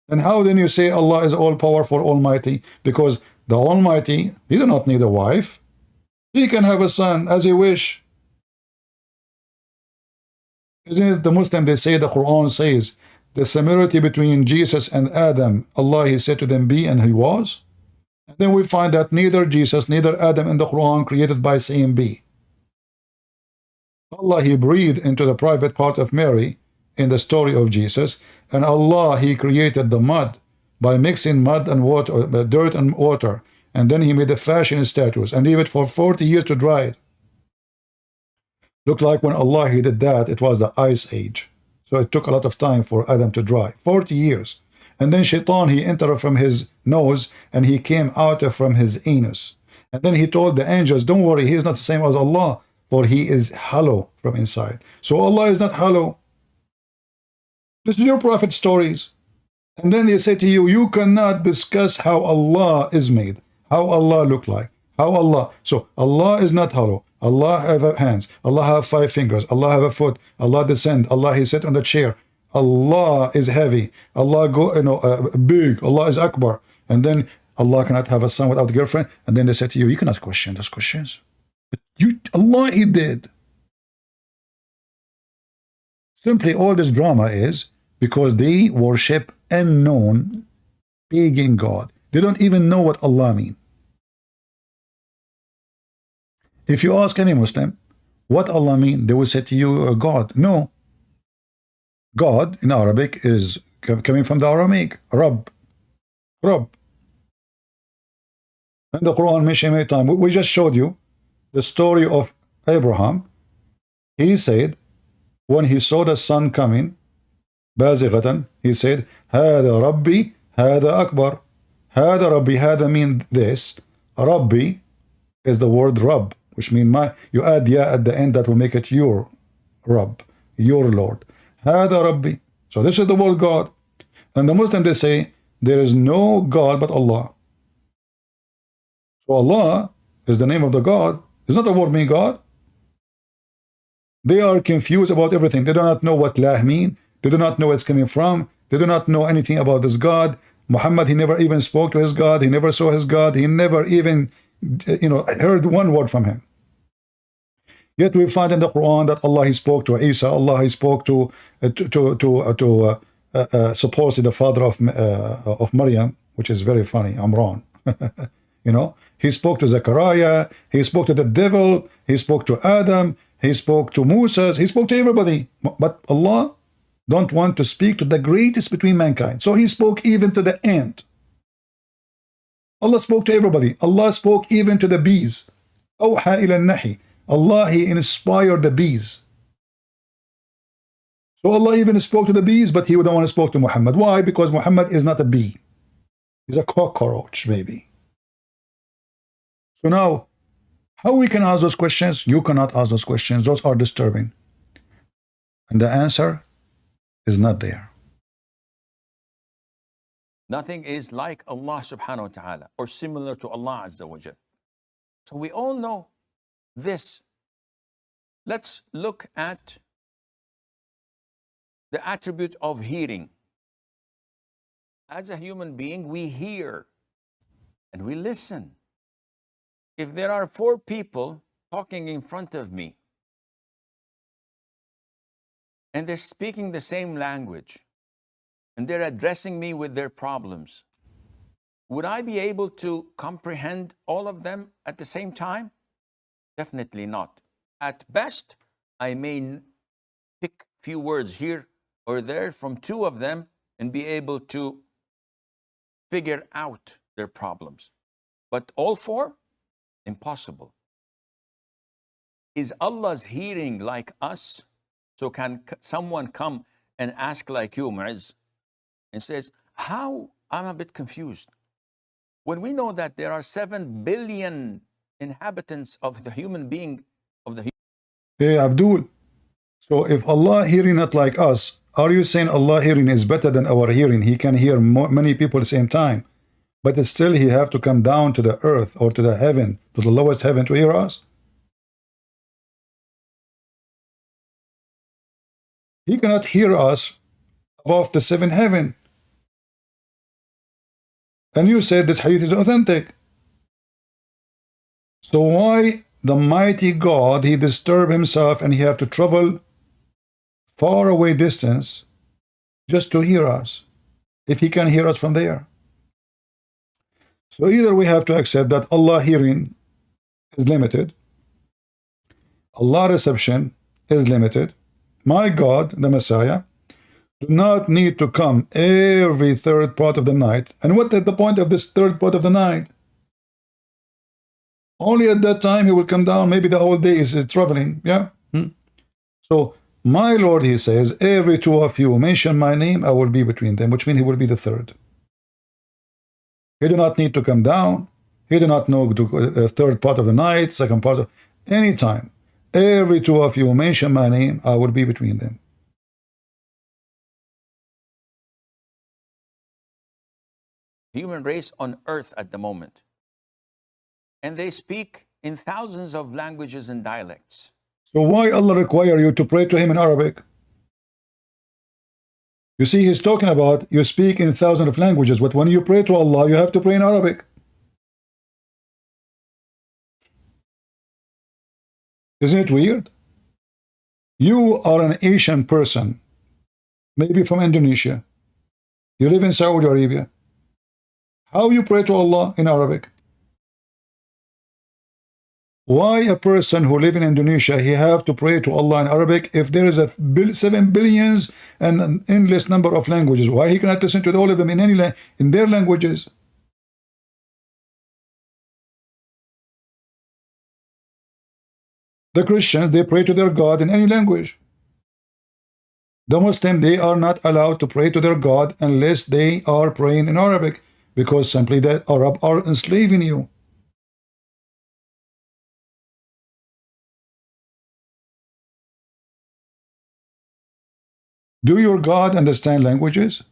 Speaker 1: And how then you say Allah is all-powerful, almighty? Because the Almighty, he do not need a wife. He can have a son as he wish. Isn't it the Muslim, they say, the Quran says, the similarity between Jesus and Adam, Allah, he said to them, be, and he was. And then we find that neither Jesus, neither Adam in the Quran created by saying be. Allah, he breathed into the private part of Mary in the story of Jesus, and Allah, he created the mud by mixing mud and water, dirt and water, and then he made the fashion statues and leave it for 40 years to dry it. Looked like when Allah, he did that, it was the ice age. So it took a lot of time for Adam to dry, 40 years. And then Shaitan, he entered from his nose and he came out from his anus. And then he told the angels, don't worry, he is not the same as Allah, for he is hollow from inside. So Allah is not hollow. Listen to your prophet stories. And then they say to you, you cannot discuss how Allah is made, how Allah look like, how Allah. So Allah is not hollow. Allah have hands. Allah have 5 fingers. Allah have a foot. Allah descend. Allah, he sit on the chair. Allah is heavy. Allah big. Allah is Akbar. And then Allah cannot have a son without a girlfriend. And then they say to you, you cannot question those questions. But Allah, he did. Simply all this drama is because they worship unknown pagan God. They don't even know what Allah means. If you ask any Muslim what Allah means, they will say to you, God. No. God in Arabic is coming from the Aramaic, Rabb. Rabb. And the Quran mentioned many times. We just showed you the story of Abraham. He said, when he saw the sun coming, بازغة, he said, هذا ربي هذا أكبر. هذا ربي, هذا mean this. Rabbi is the word Rabb, which means you add ya at the end, that will make it your Rabb, your Lord. هذا ربي. So this is the word God. And the Muslim, they say, there is no God but Allah. So Allah is the name of the God. It's not the word mean God. They are confused about everything. They do not know what lah mean. They do not know where it's coming from. They do not know anything about this God. Muhammad, he never even spoke to his God. He never saw his God. He never even, heard one word from him. Yet we find in the Quran that Allah, he spoke to Isa. Allah, he spoke to supposedly the father of Maryam, which is very funny, Amran. He spoke to Zechariah. He spoke to the devil. He spoke to Adam. He spoke to Moses. He spoke to everybody. But Allah don't want to speak to the greatest between mankind. So he spoke even to the ant. Allah spoke to everybody. Allah spoke even to the bees. أوحى إلى النحي. Allah, He inspired the bees. So Allah even spoke to the bees, but He wouldn't want to speak to Muhammad. Why? Because Muhammad is not a bee. He's a cockroach, maybe. So now, how we can ask those questions? You cannot ask those questions. Those are disturbing. And the answer is not there.
Speaker 2: Nothing is like Allah subhanahu wa ta'ala or similar to Allah Azza wa Jal. So we all know this. Let's look at the attribute of hearing. As a human being, we hear and we listen. If there are 4 people talking in front of me and they're speaking the same language and they're addressing me with their problems, would I be able to comprehend all of them at the same time? Definitely not. At best, I may pick few words here or there from 2 of them and be able to figure out their problems. But all 4? Impossible. Is Allah's hearing like us? So can someone come and ask like you, Mu'izz, and says, how? I'm a bit confused. When we know that there are 7 billion inhabitants of the human being,
Speaker 1: Hey, Abdul. So if Allah hearing not like us, are you saying Allah hearing is better than our hearing? He can hear many people at the same time. But still He have to come down to the earth or to the heaven, to the lowest heaven to hear us? He cannot hear us above the 7th heaven. And you said this hadith is authentic. So why the mighty God, He disturb Himself and He have to travel far away distance just to hear us, if He can hear us from there? So either we have to accept that Allah hearing is limited, Allah reception is limited, my God, the Messiah, do not need to come every 3rd part of the night. And what is the point of this 3rd part of the night? Only at that time He will come down. Maybe the whole day is traveling. Yeah. So my Lord, He says, every 2 of you mention my name, I will be between them, which means He will be the 3rd. He do not need to come down. He do not know to 3rd part of the night, 2nd part of any time. Every 2 of you mention my name, I will be between them.
Speaker 2: human race on earth at the moment. And they speak in thousands of languages and dialects.
Speaker 1: So why Allah require you to pray to Him in Arabic? You see, He's talking about you speak in thousands of languages, but when you pray to Allah, you have to pray in Arabic. Isn't it weird? You are an Asian person, maybe from Indonesia. You live in Saudi Arabia. How you pray to Allah in Arabic? Why a person who live in Indonesia, he have to pray to Allah in Arabic if there is 7 billions and an endless number of languages? Why he cannot listen to all of them in their languages? The Christians, they pray to their God in any language. The Muslim, they are not allowed to pray to their God unless they are praying in Arabic, because simply the Arab are enslaving you. Do your God understand languages?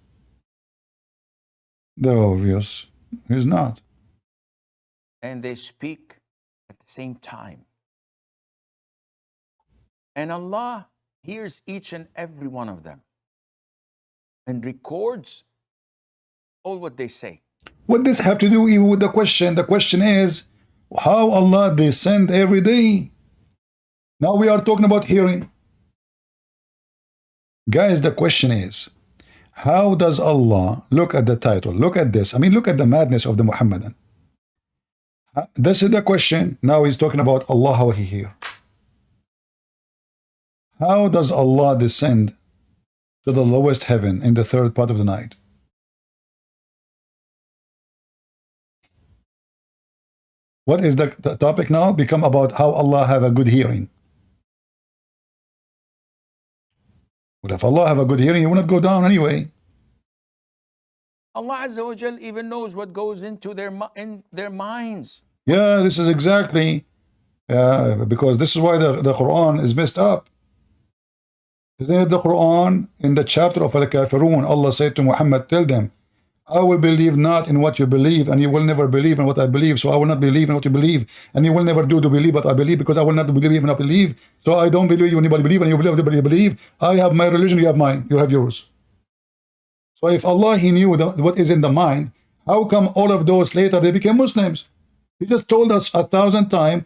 Speaker 1: The obvious is not.
Speaker 2: And they speak at the same time. And Allah hears each and every one of them and records all what they say.
Speaker 1: What does have to do even with the question? The question is, how Allah descend every day? Now we are talking about hearing. Guys, the question is, how does Allah, look at the title, look at this, I mean, look at the madness of the Muhammadan. This is the question. Now he's talking about Allah, how he hear. How does Allah descend to the lowest heaven in the third part of the night? What is the topic now? Become about how Allah have a good hearing. But if Allah have a good hearing, He will not go down anyway.
Speaker 2: Allah Azza wa Jal even knows what goes into in their minds.
Speaker 1: Yeah, this is exactly because this is why the Quran is messed up. Isn't it the Quran in the chapter of Al-Kafirun? Allah said to Muhammad, tell them, I will believe not in what you believe, and you will never believe in what I believe. So I will not believe in what you believe, and you will never do to believe what I believe, because I will not believe in what I believe. So I don't believe you anybody believe, and you believe anybody believe. I have my religion, you have mine, you have yours. So if Allah, He knew what is in the mind, how come all of those later they became Muslims? He just told us 1,000 times,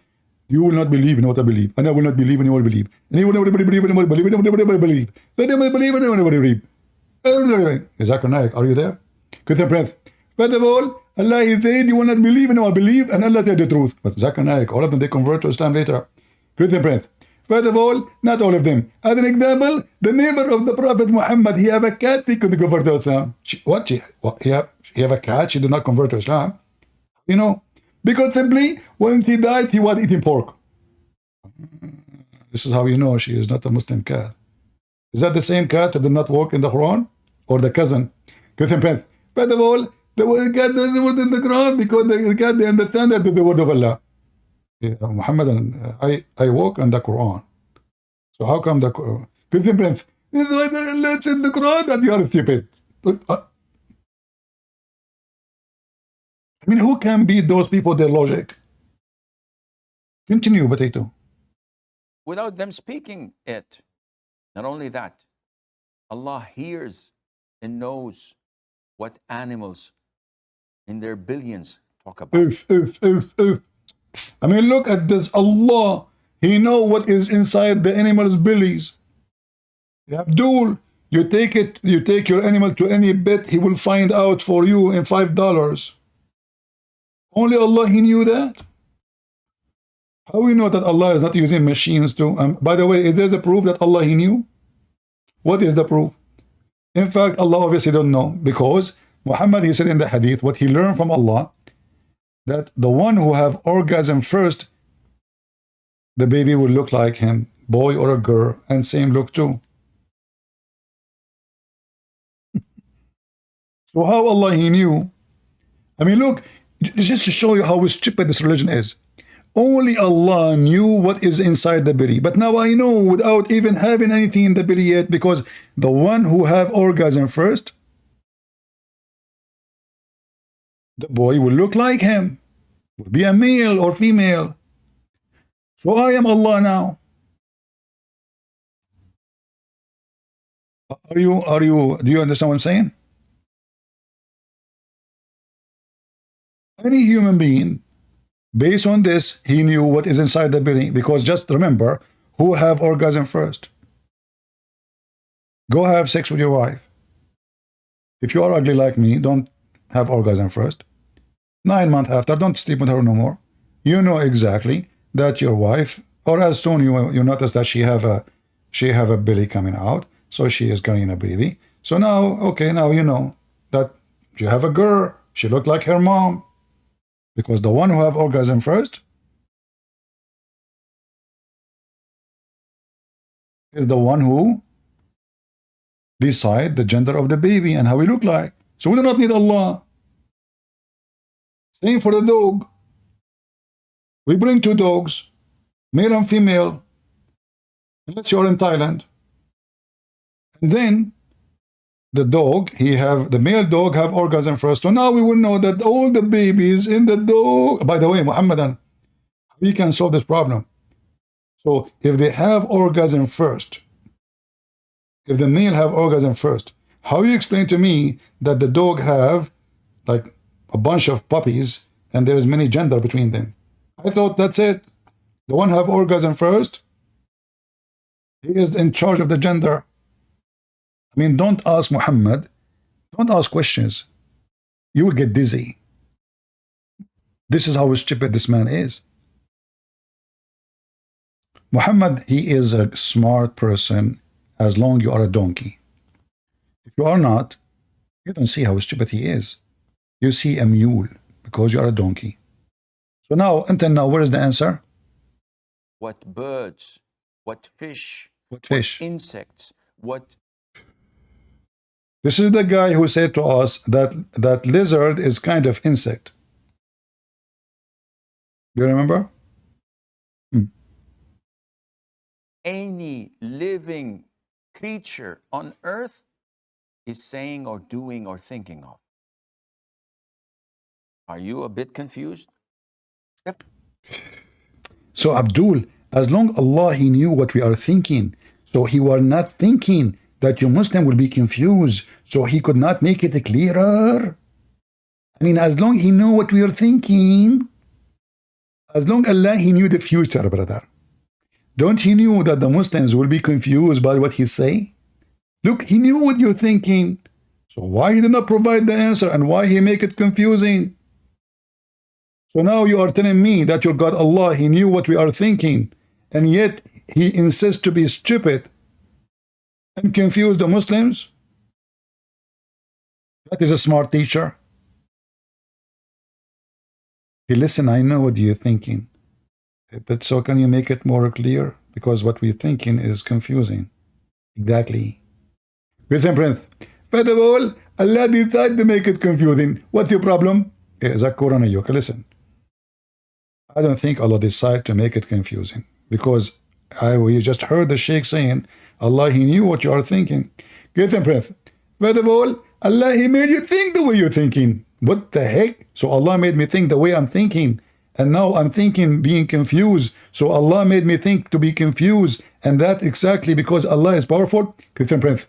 Speaker 1: you will not believe in what I believe, and I will not believe in what I believe, and you will never believe in what I believe, and you will never believe. So they will believe in what I believe. Zakir Naik, are you there? Good friends. First of all, Allah is said you will not believe in what I believe, and Allah said the truth. But Zakir Naik, all of them they convert to Islam later. Good friends. First of all, not all of them. As an example, the neighbor of the Prophet Muhammad, he have a cat, he could convert to Islam. He have a cat, she did not convert to Islam. You know, because simply when he died, he was eating pork. This is how you know she is not a Muslim cat. Is that the same cat that did not work in the Quran, or the cousin? Good friends. First of all, the cat doesn't work in the Quran because the cat they understand that the word of Allah. Yeah, Muhammad and I walk on the Quran. So how come the good friends? This is why it's in the Quran that you are stupid. I mean, who can beat those people their logic? Continue, Potato.
Speaker 2: Without them speaking it. Not only that, Allah hears and knows what animals in their billions talk about. I mean, look at this. Allah, He know what is inside the animal's bellies. Abdul, you take your animal to any vet, he will find out for you in $5. Only Allah, He knew that. How we know that Allah is not using machines to? By the way, is there a proof that Allah, He knew? What is the proof? In fact, Allah obviously don't know, because Muhammad, he said in the hadith, what he learned from Allah, that the one who have orgasm first, the baby will look like him, boy or a girl, and same look too. So how Allah, He knew? I mean, look, just to show you how stupid this religion is. Only Allah knew what is inside the belly. But now I know without even having anything in the belly yet, because the one who have orgasm first, the boy will look like him, will be a male or female. So I am Allah now. Do you understand what I'm saying? Any human being, based on this, he knew what is inside the belly, because just remember, who have orgasm first? Go have sex with your wife. If you are ugly like me, don't have orgasm first. 9 months after, don't sleep with her no more. You know exactly that your wife, or as soon you notice that she have a belly coming out, so she is carrying a baby. So now, okay, now you know that you have a girl, she looked like her mom. Because the one who have orgasm first is the one who decide the gender of the baby and how he look like. So we do not need Allah. Same for the dog. We bring 2 dogs, male and female, unless you're in Thailand. And then the male dog have orgasm first. So now we will know that all the babies in the dog, by the way, Muhammadan, we can solve this problem. So if they have orgasm first, if the male have orgasm first, how you explain to me that the dog have like a bunch of puppies and there is many gender between them? I thought that's it. The one have orgasm first, he is in charge of the gender. I mean, don't ask Muhammad, don't ask questions. You will get dizzy.
Speaker 1: This is how stupid this man is. Muhammad, he is a smart person as long you are a donkey. If you are not, you don't see how stupid he is. You see a mule because you are a donkey. So now, until now, where is the answer?
Speaker 2: What birds, what fish,
Speaker 1: What fish?
Speaker 2: what insects, what...
Speaker 1: This is the guy who said to us that lizard is kind of insect. Do you remember?
Speaker 2: Any living creature on earth is saying or doing or thinking of. Are you a bit confused?
Speaker 1: So Abdul, as long Allah he knew what we are thinking, so he was not thinking that you Muslim will be confused, so he could not make it clearer. I mean, as long he knew what we are thinking, as long Allah he knew the future, brother. Don't he knew that the Muslims will be confused by what he say? Look, he knew what you're thinking. So why he did not provide the answer and why he make it confusing? So now you are telling me that your God Allah, he knew what we are thinking, and yet he insists to be stupid and confuse the Muslims? That is a smart teacher. Hey, listen, I know what you're thinking. But so can you make it more clear? Because what we're thinking is confusing. Exactly. Listen, Prince. First of all, Allah decided to make it confusing. What's your problem? Listen. I don't think Allah decided to make it confusing. Because we just heard the Sheikh saying, Allah, he knew what you are thinking. Listen, Prince. First of all, Allah, he made you think the way you're thinking. What the heck? So Allah made me think the way I'm thinking. And now I'm thinking being confused. So Allah made me think to be confused. And that exactly because Allah is powerful. Christian Prince.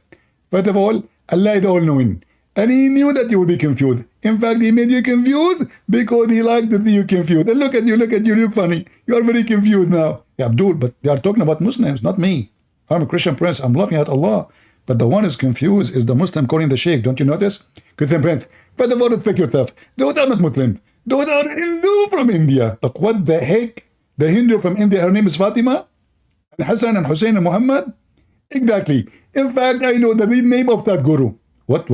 Speaker 1: First of all, Allah is all-knowing. And he knew that you would be confused. In fact, he made you confused because he liked to see you confused. And look at you, you look funny. You are very confused now. Yeah, Abdul, but they are talking about Muslims, not me. I'm a Christian Prince. I'm laughing at Allah. But the one who's confused is the Muslim calling the Sheikh. Don't you notice? Christian Prince. First of all, respect yourself. Those are not Muslims. Those are Hindu from India. Look, what the heck? The Hindu from India, her name is Fatima? And Hassan and Hussein and Muhammad? Exactly. In fact, I know the real name of that guru. What?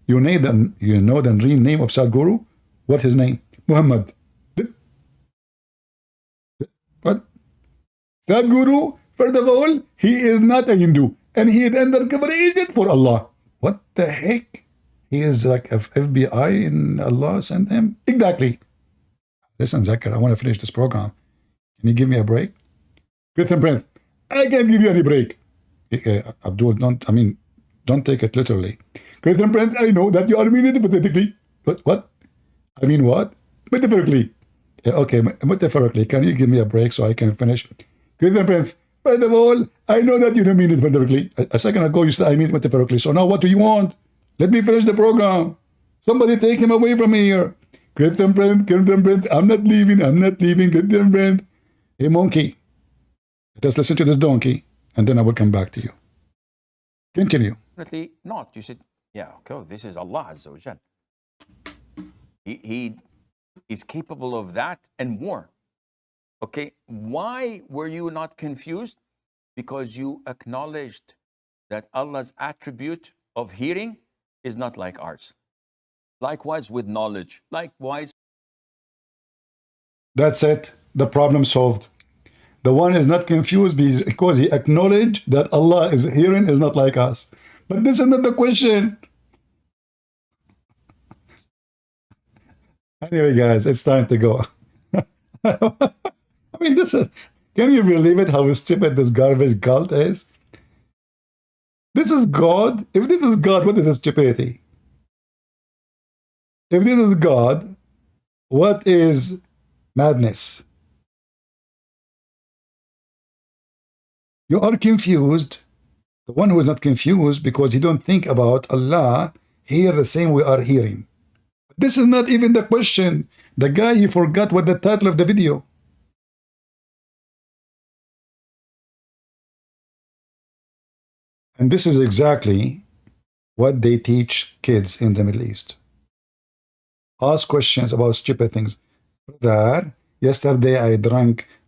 Speaker 1: You know the real name of Sadhguru? What his name? Muhammad. What? Sadhguru, first of all, he is not a Hindu. And he is undercover agent for Allah. What the heck? He is like a FBI and Allah sent him? Exactly. Listen, Zakir, I want to finish this program. Can you give me a break? Christian Prince, I can't give you any break. Abdul, don't take it literally. Christian Prince, I know that you are meaning hypothetically. What? I mean what? Metaphorically. Okay, metaphorically. Can you give me a break so I can finish? Christian Prince, first of all, I know that you don't mean it metaphorically. A second ago, you said I mean it metaphorically. So now what do you want? Let me finish the program. Somebody take him away from here. Christian Prince, I'm not leaving, Christian Prince. Hey, monkey, let us listen to this donkey, and then I will come back to you. Continue.
Speaker 2: Definitely not. You said, yeah, okay, this is Allah Azza wa Jal. He is capable of that and more. Okay, why were you not confused? Because you acknowledged that Allah's attribute of hearing is not like ours. Likewise with knowledge. Likewise.
Speaker 1: That's it. The problem solved. The one is not confused because he acknowledged that Allah is hearing is not like us. But this is not the question. Anyway, guys, it's time to go. I mean, can you believe it, how stupid this garbage cult is? This is God. If this is God, what is this stupidity? If this is God, what is madness? You are confused. The one who is not confused because he don't think about Allah hear the same we are hearing. This is not even the question. The guy, he forgot what the title of the video. And this is exactly what they teach kids in the Middle East. Ask questions about stupid things. Brother, yesterday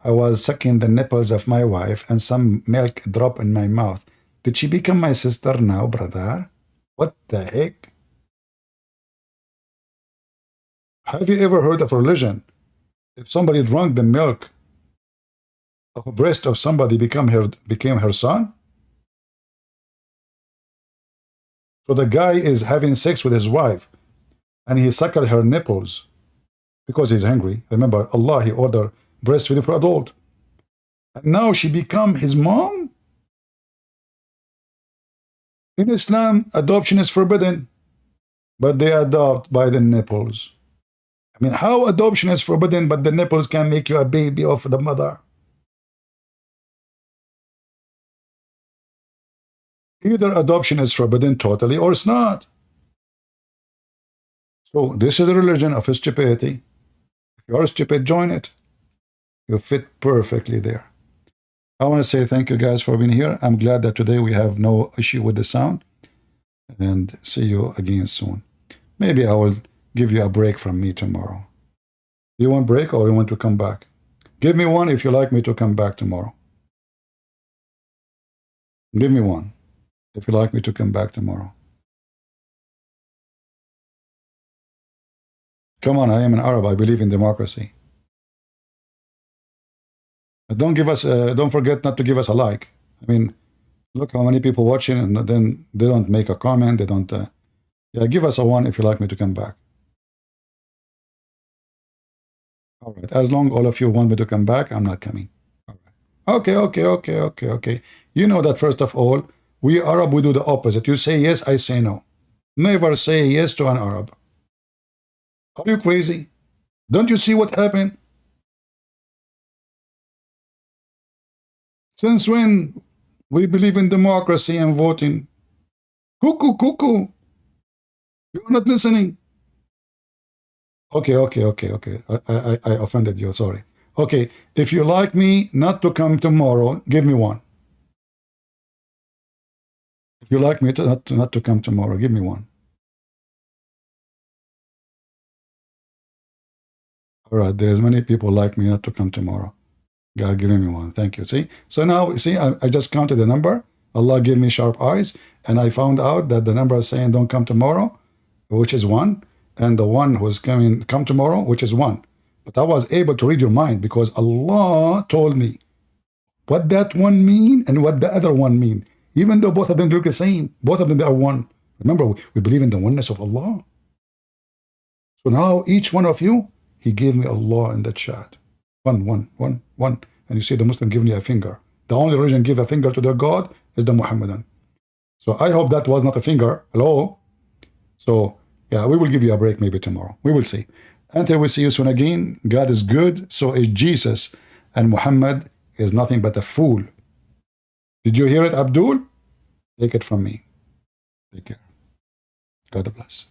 Speaker 1: I was sucking the nipples of my wife and some milk dropped in my mouth. Did she become my sister now, brother? What the heck? Have you ever heard of religion? If somebody drank the milk of a breast of somebody became her son? So the guy is having sex with his wife and he suckled her nipples because he's hungry. Remember, Allah, he ordered breastfeeding for adult. And now she become his mom? In Islam, adoption is forbidden, but they adopt by the nipples. I mean, how adoption is forbidden, but the nipples can make you a baby of the mother? Either adoption is forbidden totally or it's not. So this is the religion of stupidity. If you're stupid, join it. You fit perfectly there. I want to say thank you guys for being here. I'm glad that today we have no issue with the sound. And see you again soon. Maybe I will give you a break from me tomorrow. Do you want break or you want to come back? Give me one if you like me to come back tomorrow. Give me one if you like me to come back tomorrow. Come on, I am an Arab. I believe in democracy. Don't forget not to give us a like. I mean, look how many people watching, and then they don't make a comment. They don't. Yeah, give us a one if you like me to come back. All right. As long all of you want me to come back, I'm not coming. All right. Okay. You know that first of all, we Arab, we do the opposite. You say yes, I say no. Never say yes to an Arab. Are you crazy? Don't you see what happened? Since when we believe in democracy and voting? Cuckoo. You're not listening. Okay. I offended you. Sorry. Okay. If you like me not to come tomorrow, give me one. If you like me to not to come tomorrow, give me one. All right. There's many people like me not to come tomorrow. God giving me one. Thank you. See? So now, see, I just counted the number. Allah gave me sharp eyes, and I found out that the number is saying don't come tomorrow, which is one, and the one who's come tomorrow, which is one. But I was able to read your mind because Allah told me what that one mean and what the other one mean. Even though both of them look the same, both of them are one. Remember, we believe in the oneness of Allah. So now each one of you, he gave me Allah in the chat. One. And you see the Muslim giving you a finger. The only religion give a finger to their God is the Muhammadan. So I hope that was not a finger. Hello? So, yeah, we will give you a break maybe tomorrow. We will see. Until we see you soon again, God is good, so is Jesus. And Muhammad is nothing but a fool. Did you hear it, Abdul? Take it from me. Take care. God bless.